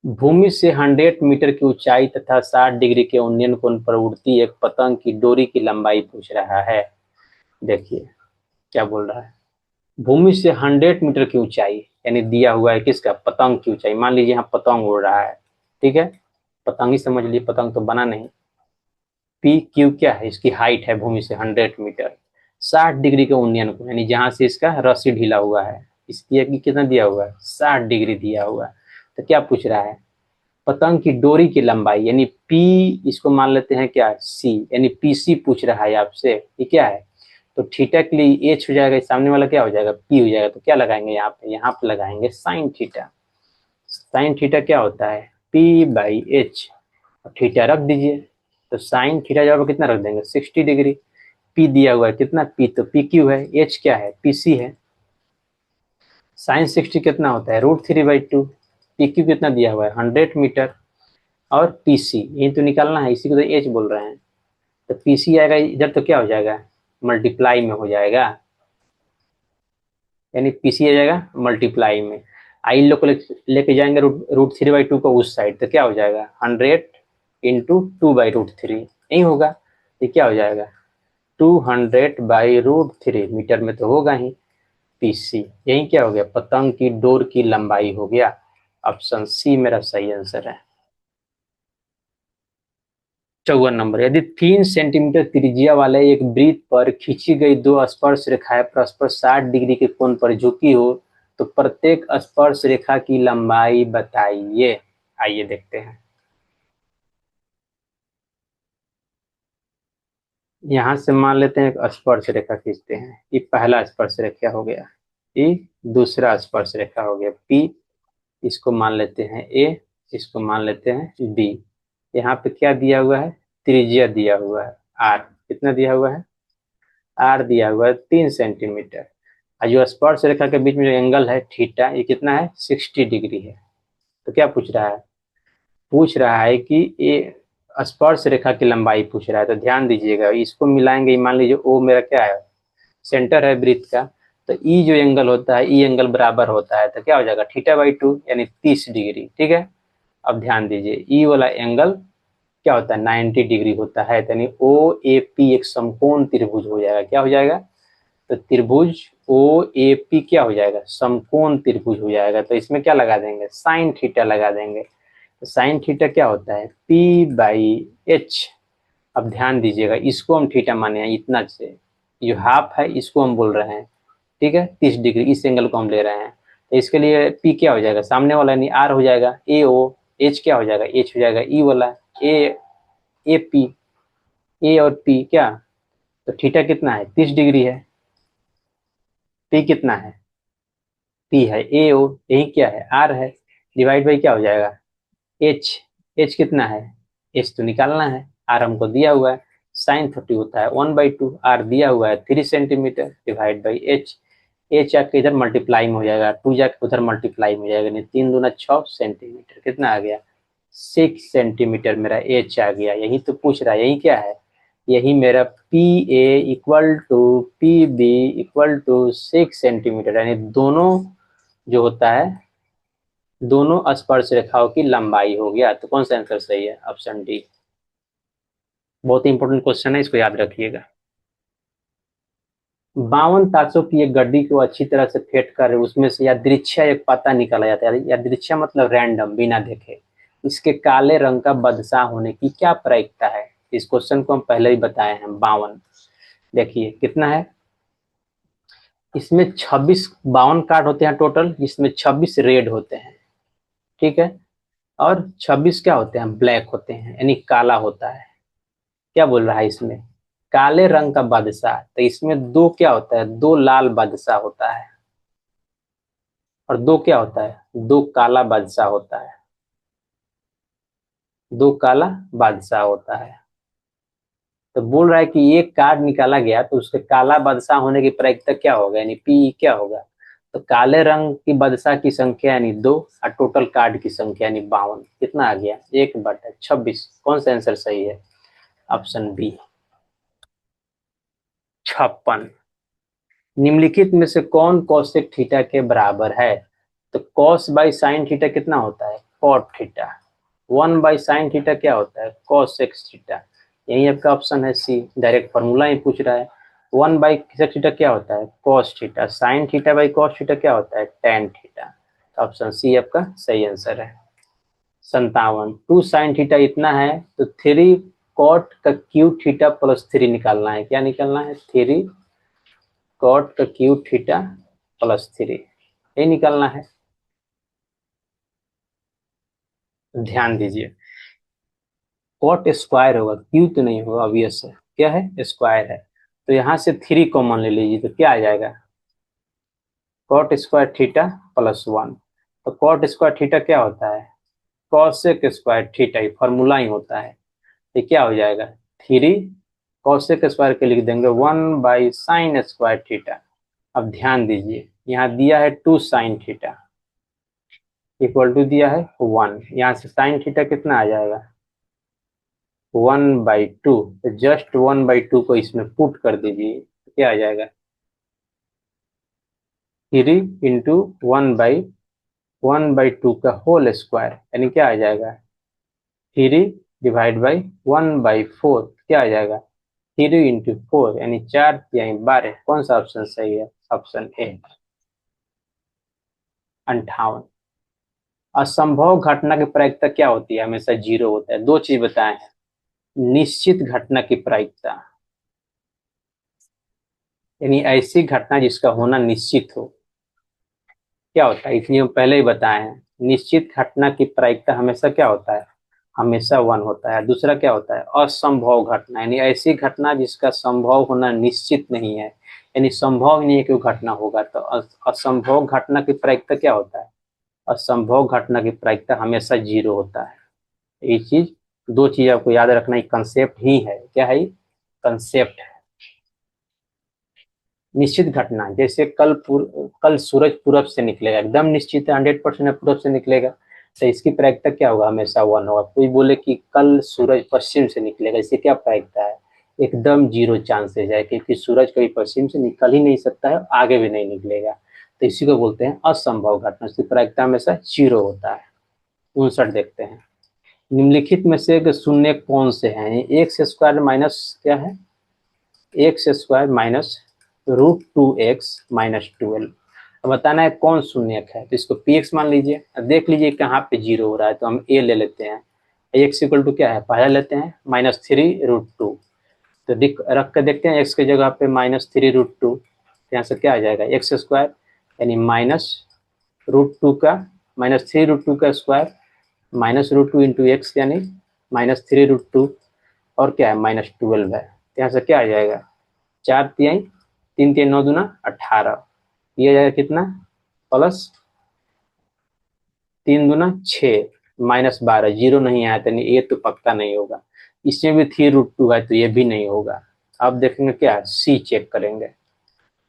भूमि से 100 मीटर की ऊंचाई तथा 60 डिग्री के उन्नयन कोण पर उड़ती एक पतंग की डोरी की लंबाई पूछ रहा है। देखिए क्या बोल रहा है, भूमि से 100 मीटर की ऊंचाई, यानी दिया हुआ है किसका, पतंग की ऊंचाई, मान लीजिए यहाँ पतंग उड़ रहा है, ठीक है, पतंग ही समझ लीजिए, पतंग तो बना नहीं, पी क्यू क्या है, इसकी हाइट है भूमि से 100 मीटर, 60 डिग्री के उन्नयन को, यानी जहां से इसका रस्सी ढीला हुआ है, इसकी कितना दिया हुआ है 60 डिग्री दिया हुआ है, तो क्या पूछ रहा है, पतंग की डोरी की लंबाई, यानी पी, इसको मान लेते हैं क्या सी, यानी पीसी पूछ रहा है आपसे, ये क्या है, तो थीटा के लिए एच हो जाएगा, सामने वाला क्या हो जाएगा पी हो जाएगा, तो क्या लगाएंगे यहाँ पे लगाएंगे साइन थीटा, साइन थीटा क्या होता है p/h, और थीटा रख दीजिए, तो साइन थीटा जगह कितना रख देंगे 60 डिग्री, पी दिया हुआ है कितना पी, तो पी क्यू है, एच क्या है पीसी है, साइन 60 कितना होता है √3/2, पी क्यू कितना दिया हुआ है 100 मीटर, और पीसी यही तो निकालना है, इसी को तो एच बोल रहे हैं, तो पीसी आएगा इधर तो क्या हो जाएगा मल्टीप्लाई में हो जाएगा, यानी पीसी आ जाएगा मल्टीप्लाई में, आई लोग को लेके जाएंगे √3/2 को उस साइड, तो क्या हो जाएगा 100 इंटू 2/√3 यही होगा, ये क्या हो जाएगा 200/√3 मीटर में तो होगा ही, पीसी यही क्या हो गया पतंग की डोर की लंबाई हो गया, ऑप्शन सी मेरा सही आंसर है। 54 नंबर, यदि 3 सेंटीमीटर त्रिज्या वाले एक वृत्त पर खींची गई दो स्पर्श रेखाएं परस्पर 60 डिग्री के कोण पर झुकी हो तो प्रत्येक स्पर्श रेखा की लंबाई बताइए। आइए देखते हैं, यहां से मान लेते हैं एक स्पर्श रेखा खींचते हैं, ये पहला स्पर्श रेखा हो गया, ये दूसरा स्पर्श रेखा हो गया पी, इसको मान लेते हैं ए, इसको मान लेते हैं बी, यहाँ पे क्या दिया हुआ है त्रिज्या दिया हुआ है आर, कितना दिया हुआ है आर दिया हुआ है 3 सेंटीमीटर, और जो स्पर्श रेखा के बीच में जो एंगल है थीटा ये कितना है 60 डिग्री है, तो क्या पूछ रहा है कि ये स्पर्श रेखा की लंबाई पूछ रहा है, तो ध्यान दीजिएगा इसको मिलाएंगे, मान लीजिए ओ मेरा क्या है सेंटर है वृत्त का, तो ई जो एंगल होता है ई एंगल बराबर होता है, तो क्या हो जाएगा θ/2 यानी 30 डिग्री, ठीक है। अब ध्यान दीजिए ई वाला एंगल क्या होता है 90 डिग्री होता है, यानी ओ ए पी एक समकोण त्रिभुज हो जाएगा, क्या हो जाएगा, तो त्रिभुज ओ ए पी क्या हो जाएगा समकोण त्रिभुज हो जाएगा, तो इसमें क्या लगा देंगे साइन थीटा लगा देंगे, तो साइन थीटा क्या होता है p/h। अब ध्यान दीजिएगा इसको हम थीटा माने हैं इतना से, जो हाफ है इसको हम बोल रहे हैं, ठीक है 30 डिग्री इस एंगल को हम ले रहे हैं, तो इसके लिए p क्या हो जाएगा सामने वाला यानी r हो जाएगा ए ओ, h क्या हो जाएगा h हो जाएगा e वाला ए ए पी, ए और p क्या, तो थीटा कितना है 30 डिग्री है, p कितना है p है ए ओ, यही क्या है r है, डिवाइड बाई क्या हो जाएगा एच, एच कितना है, एच तो निकालना है, आर हमको दिया हुआ है साइन 30 होता है 1/2, आर दिया हुआ है 3 centimetre divide by H, H जाके इधर मल्टीप्लाई में हो जाएगा, 2 जाके उधर मल्टीप्लाई में हो जाएगा, नहीं 3 दूना 6 सेंटीमीटर, कितना आ गया 6 सेंटीमीटर मेरा एच आ गया। यही तो पूछ रहा है, यही क्या है, यही मेरा P A equal to P B equal to 6 centimetre, यानी दोनों जो होता है दोनों स्पर्श रेखाओं की लंबाई हो गया। तो कौन सा आंसर सही है, ऑप्शन डी। बहुत ही इंपॉर्टेंट क्वेश्चन है, इसको याद रखिएगा। 52 ताशों की एक गड्डी को अच्छी तरह से फेंट कर उसमें से यादृच्छा एक पत्ता निकाला जाता है, यादृच्छा मतलब रैंडम, बिना देखे। इसके काले रंग का बदशाह होने की क्या प्रायिकता है। इस क्वेश्चन को हम पहले ही बताए हैं। 52 देखिए कितना है, इसमें 26 52 कार्ड होते हैं टोटल, जिसमें 26 रेड होते हैं, ठीक है, और 26 क्या होते हैं, ब्लैक होते हैं, यानी काला होता है। क्या बोल रहा है इसमें, काले रंग का बादशाह, तो इसमें दो क्या होता है, दो लाल बादशाह होता है, और दो क्या होता है, दो काला बादशाह होता है, दो काला बादशाह होता है। तो बोल रहा है कि एक कार्ड निकाला गया तो उसके काला बादशाह होने की प्रायिकता क्या होगा, यानी पी क्या होगा। तो काले रंग की बादशाह की संख्या यानी 2, और टोटल कार्ड की संख्या यानी 52, कितना आ गया 1/26। कौन सा आंसर सही है, ऑप्शन बी 56। निम्नलिखित में से कौन कोसेक थीटा के बराबर है। तो कॉस बाई साइन थीटा कितना होता है, कॉट थीटा। 1/sin थीटा क्या होता है, cos x थीटा। यही आपका ऑप्शन है सी, डायरेक्ट फॉर्मूला ही पूछ रहा है। 1/sec थीटा क्या होता है, cos theta. sin theta by cos theta क्या होता है, tan थीटा। ऑप्शन सी आपका सही आंसर है। 57 2 sin थीटा इतना है, तो 3 cot का क्यूब थीटा प्लस 3 निकालना है। क्या निकालना है, 3 cot का क्यूब थीटा प्लस 3, ये निकालना है। ध्यान दीजिए, कॉट स्क्वायर होगा, क्यू तो नहीं होगा, ऑब्वियस है, क्या है स्क्वायर है। तो यहाँ से 3 कॉमन ले लीजिए, तो क्या आ जाएगा, कॉट स्क्वायर थीटा प्लस 1। तो कॉट स्क्वायर थीटा क्या होता है, कॉसेक स्क्वायर थीटा, ये फॉर्मूला ही होता है। ये क्या हो जाएगा, 3 कॉसेक स्क्वायर के लिख देंगे 1/sin स्क्वायर थीटा। अब ध्यान दीजिए, यहाँ दिया है 2 sin थीटा इक्वल टू दिया है 1, यहाँ से साइन थीटा कितना आ जाएगा 1/2। तो जस्ट 1/2 को इसमें पुट कर दीजिए, तो क्या आ जाएगा 3 इंटू 1/2 का होल स्क्वायर, यानी क्या आ जाएगा 3 डिवाइड बाई 1/4, क्या आ जाएगा 3 इंटू 4, यानी 4×3 = 12। कौन सा ऑप्शन सही है, ऑप्शन ए 58। असंभव घटना की प्रायिकता क्या होती है, हमेशा 0 होता है। दो चीज बताए हैं, निश्चित घटना की प्रायिकता, यानी ऐसी घटना जिसका होना निश्चित हो, क्या होता है, इसलिए हम पहले ही बताए हैं। निश्चित घटना की प्रायिकता हमेशा क्या होता है, हमेशा 1 होता है। दूसरा क्या होता है, असंभव घटना, यानी ऐसी घटना जिसका संभव होना निश्चित नहीं है, यानी संभव ही नहीं है कि वो घटना होगा। तो असंभव घटना की प्रायिकता क्या होता है, असंभव घटना की प्रायिकता हमेशा 0 होता है। ये चीज, दो चीज आपको याद रखना, एक कंसेप्ट ही है, क्या है, कंसेप्ट। निश्चित घटना, जैसे कल सूरज पूरब से निकलेगा, एकदम निश्चित है, 100% पूरब से निकलेगा, तो इसकी प्रायिकता क्या होगा, हमेशा 1 होगा। कोई बोले कि कल सूरज पश्चिम से निकलेगा, इससे क्या प्रायिकता है, एकदम 0 चांसेज है, क्योंकि सूरज कभी पश्चिम से निकल ही नहीं सकता है, आगे भी नहीं निकलेगा। तो इसी को बोलते हैं असंभव घटना, इसकी प्रायिकता हमेशा 0 होता है। 59 देखते हैं, निम्नलिखित में से शून्य कौन से हैं, x² माइनस क्या है, x² माइनस √2x-12। अब बताना है कौन शून्यक है, तो इसको px मान लीजिए। अब देख लीजिए कहाँ पे 0 हो रहा है, तो हम a ले लेते हैं। x इक्वल टू क्या है, पहला लेते हैं -3√2, तो रख कर देखते हैं x की जगह पे -3√2, यहाँ से क्या आ जाएगा x², यानी -√2 का -3√2 का स्क्वायर -√2 इंटू एक्स, यानी -3√2, और क्या है -12 है, यहाँ से क्या आ जाएगा 4×3=9, 18, ये जाएगा कितना, प्लस 3×2 = 6, -12, जीरो नहीं आया तो ये तो पक्का नहीं होगा। इसमें भी 3√2 है तो ये भी नहीं होगा। अब देखेंगे क्या है, सी चेक करेंगे।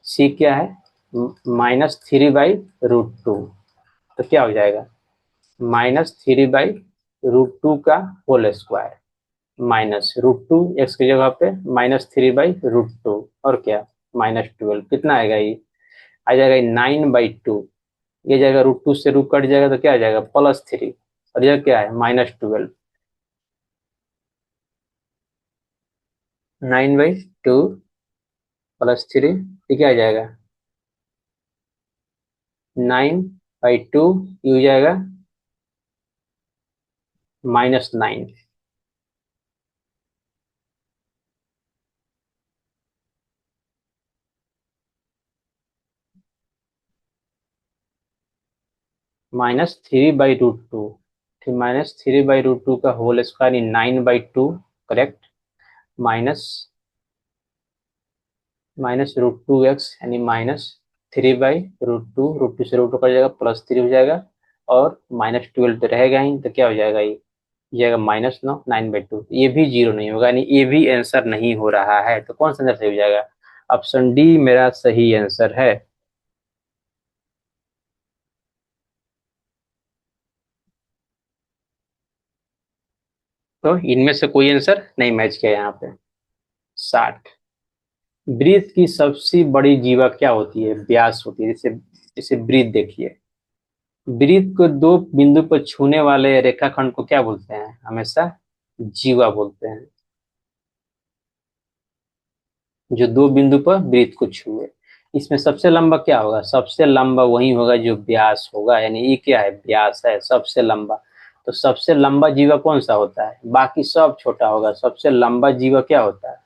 सी क्या है, -3/√2, तो क्या हो जाएगा, -3/√2 का होल स्क्वायर, -√2 एक्स की जगह पे -3/√2 और क्या -12, कितना आएगा ये, आ जाएगा 9/2। ये जाएगा √2 से रूट कट जाएगा तो क्या आ जाएगा +3, और यह क्या है -12। 9/2 +3, ये क्या आ जाएगा 9/2, ये हो जाएगा -9। -3/√2, फिर -3/√2 का whole square 9/2, correct, minus -√2x यानी -3/√2, √2 से √2 कट जाएगा, +3 हो जाएगा, और -12 तो रहेगा ही, तो क्या हो जाएगा ये जाएगा -9, 9/2, ये भी जीरो नहीं होगा, यानी ये भी आंसर नहीं हो रहा है। तो कौन सा आंसर सही हो जाएगा, ऑप्शन डी मेरा सही आंसर है। तो इनमें से कोई आंसर नहीं मैच किया यहाँ पे। 60, ब्रीथ की सबसे बड़ी जीवा क्या होती है, व्यास होती है। जैसे जैसे ब्रीथ देखिए, ब्रीथ को दो बिंदु पर छूने वाले रेखाखंड को क्या बोलते हैं, हमेशा जीवा बोलते हैं, जो दो बिंदु पर वृत्त को छुए। इसमें सबसे लंबा क्या होगा, सबसे लंबा वही होगा जो व्यास होगा, यानी ये क्या है, व्यास है सबसे लंबा। तो सबसे लंबा जीवा कौन सा होता है, बाकी सब छोटा होगा, सबसे लंबा जीवा क्या होता है,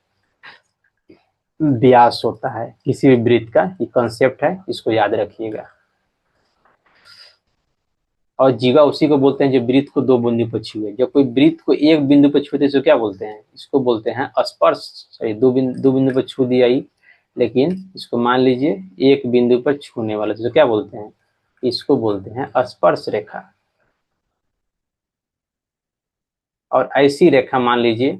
व्यास होता है किसी भी वृत्त का। ये कॉन्सेप्ट है, इसको याद रखिएगा। और जीवा उसी को बोलते हैं जो वृत्त को दो बिंदु पर छुए। जब कोई वृत्त को एक बिंदु पर छूते इसको क्या बोलते हैं, इसको बोलते हैं स्पर्श। सॉरी, दो बिंदु पर छू दिया ही, लेकिन इसको मान लीजिए एक बिंदु पर छूने वाला, तो क्या बोलते हैं, इसको बोलते हैं स्पर्श रेखा। और ऐसी रेखा मान लीजिए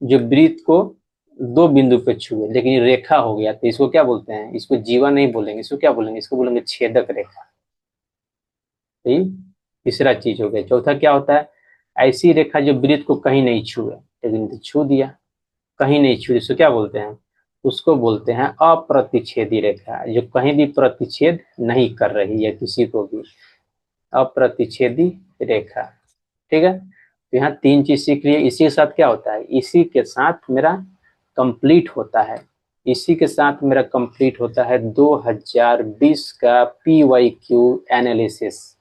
जो वृत्त को दो बिंदु पर छुए लेकिन ये रेखा हो गया, तो इसको क्या बोलते हैं, इसको जीवा नहीं बोलेंगे, इसको क्या बोलेंगे, इसको बोलेंगे छेदक रेखा। ठीक, तीसरा चीज हो गया। चौथा क्या होता है, ऐसी रेखा जो वृत्त को कहीं नहीं छुए, लेकिन तो छू दिया, कहीं नहीं छू, इसको क्या बोलते हैं, उसको बोलते हैं अप्रतिच्छेदी रेखा, जो कहीं भी प्रतिच्छेद नहीं कर रही है किसी को भी, अप्रतिच्छेदी रेखा। ठीक है, तो यहाँ तीन चीज सीख लिए। इसी के साथ क्या होता है, इसी के साथ मेरा कंप्लीट होता है, इसी के साथ मेरा कंप्लीट होता है 2020 का PYQ एनालिसिस,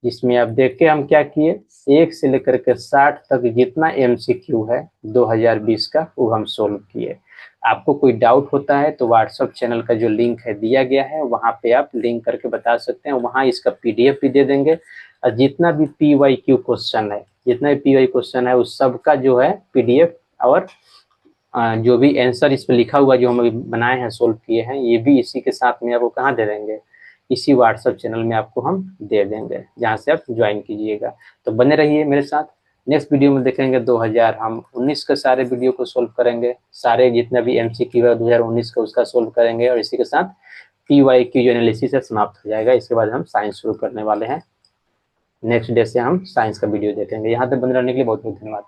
जिसमें आप देख के हम क्या किए, 1 से लेकर के 60 तक जितना MCQ है 2020 का वो हम सोल्व किए। आपको कोई डाउट होता है तो व्हाट्सएप चैनल का जो लिंक है दिया गया है, वहाँ पे आप लिंक करके बता सकते हैं, वहाँ इसका PDF भी दे देंगे। और जितना भी PYQ क्वेश्चन है, जितना भी PYQ क्वेश्चन है उस सब का जो है PDF, और जो भी आंसर इस पर लिखा हुआ जो हम अभी बनाए हैं, सोल्व किए हैं, ये भी इसी के साथ में आपको कहाँ दे देंगे, इसी व्हाट्सएप चैनल में आपको हम दे देंगे, जहाँ से आप ज्वाइन कीजिएगा। तो बने रहिए मेरे साथ। नेक्स्ट वीडियो में देखेंगे 2019 के सारे वीडियो को सोल्व करेंगे, सारे जितना भी MCQ है 2019 का उसका सोल्व करेंगे, और इसी के साथ PYQ जो एनालिसिस है समाप्त हो जाएगा। इसके बाद हम साइंस शुरू करने वाले हैं, नेक्स्ट डे से हम साइंस का वीडियो देखेंगे। यहाँ तक बने रहने के लिए बहुत बहुत धन्यवाद।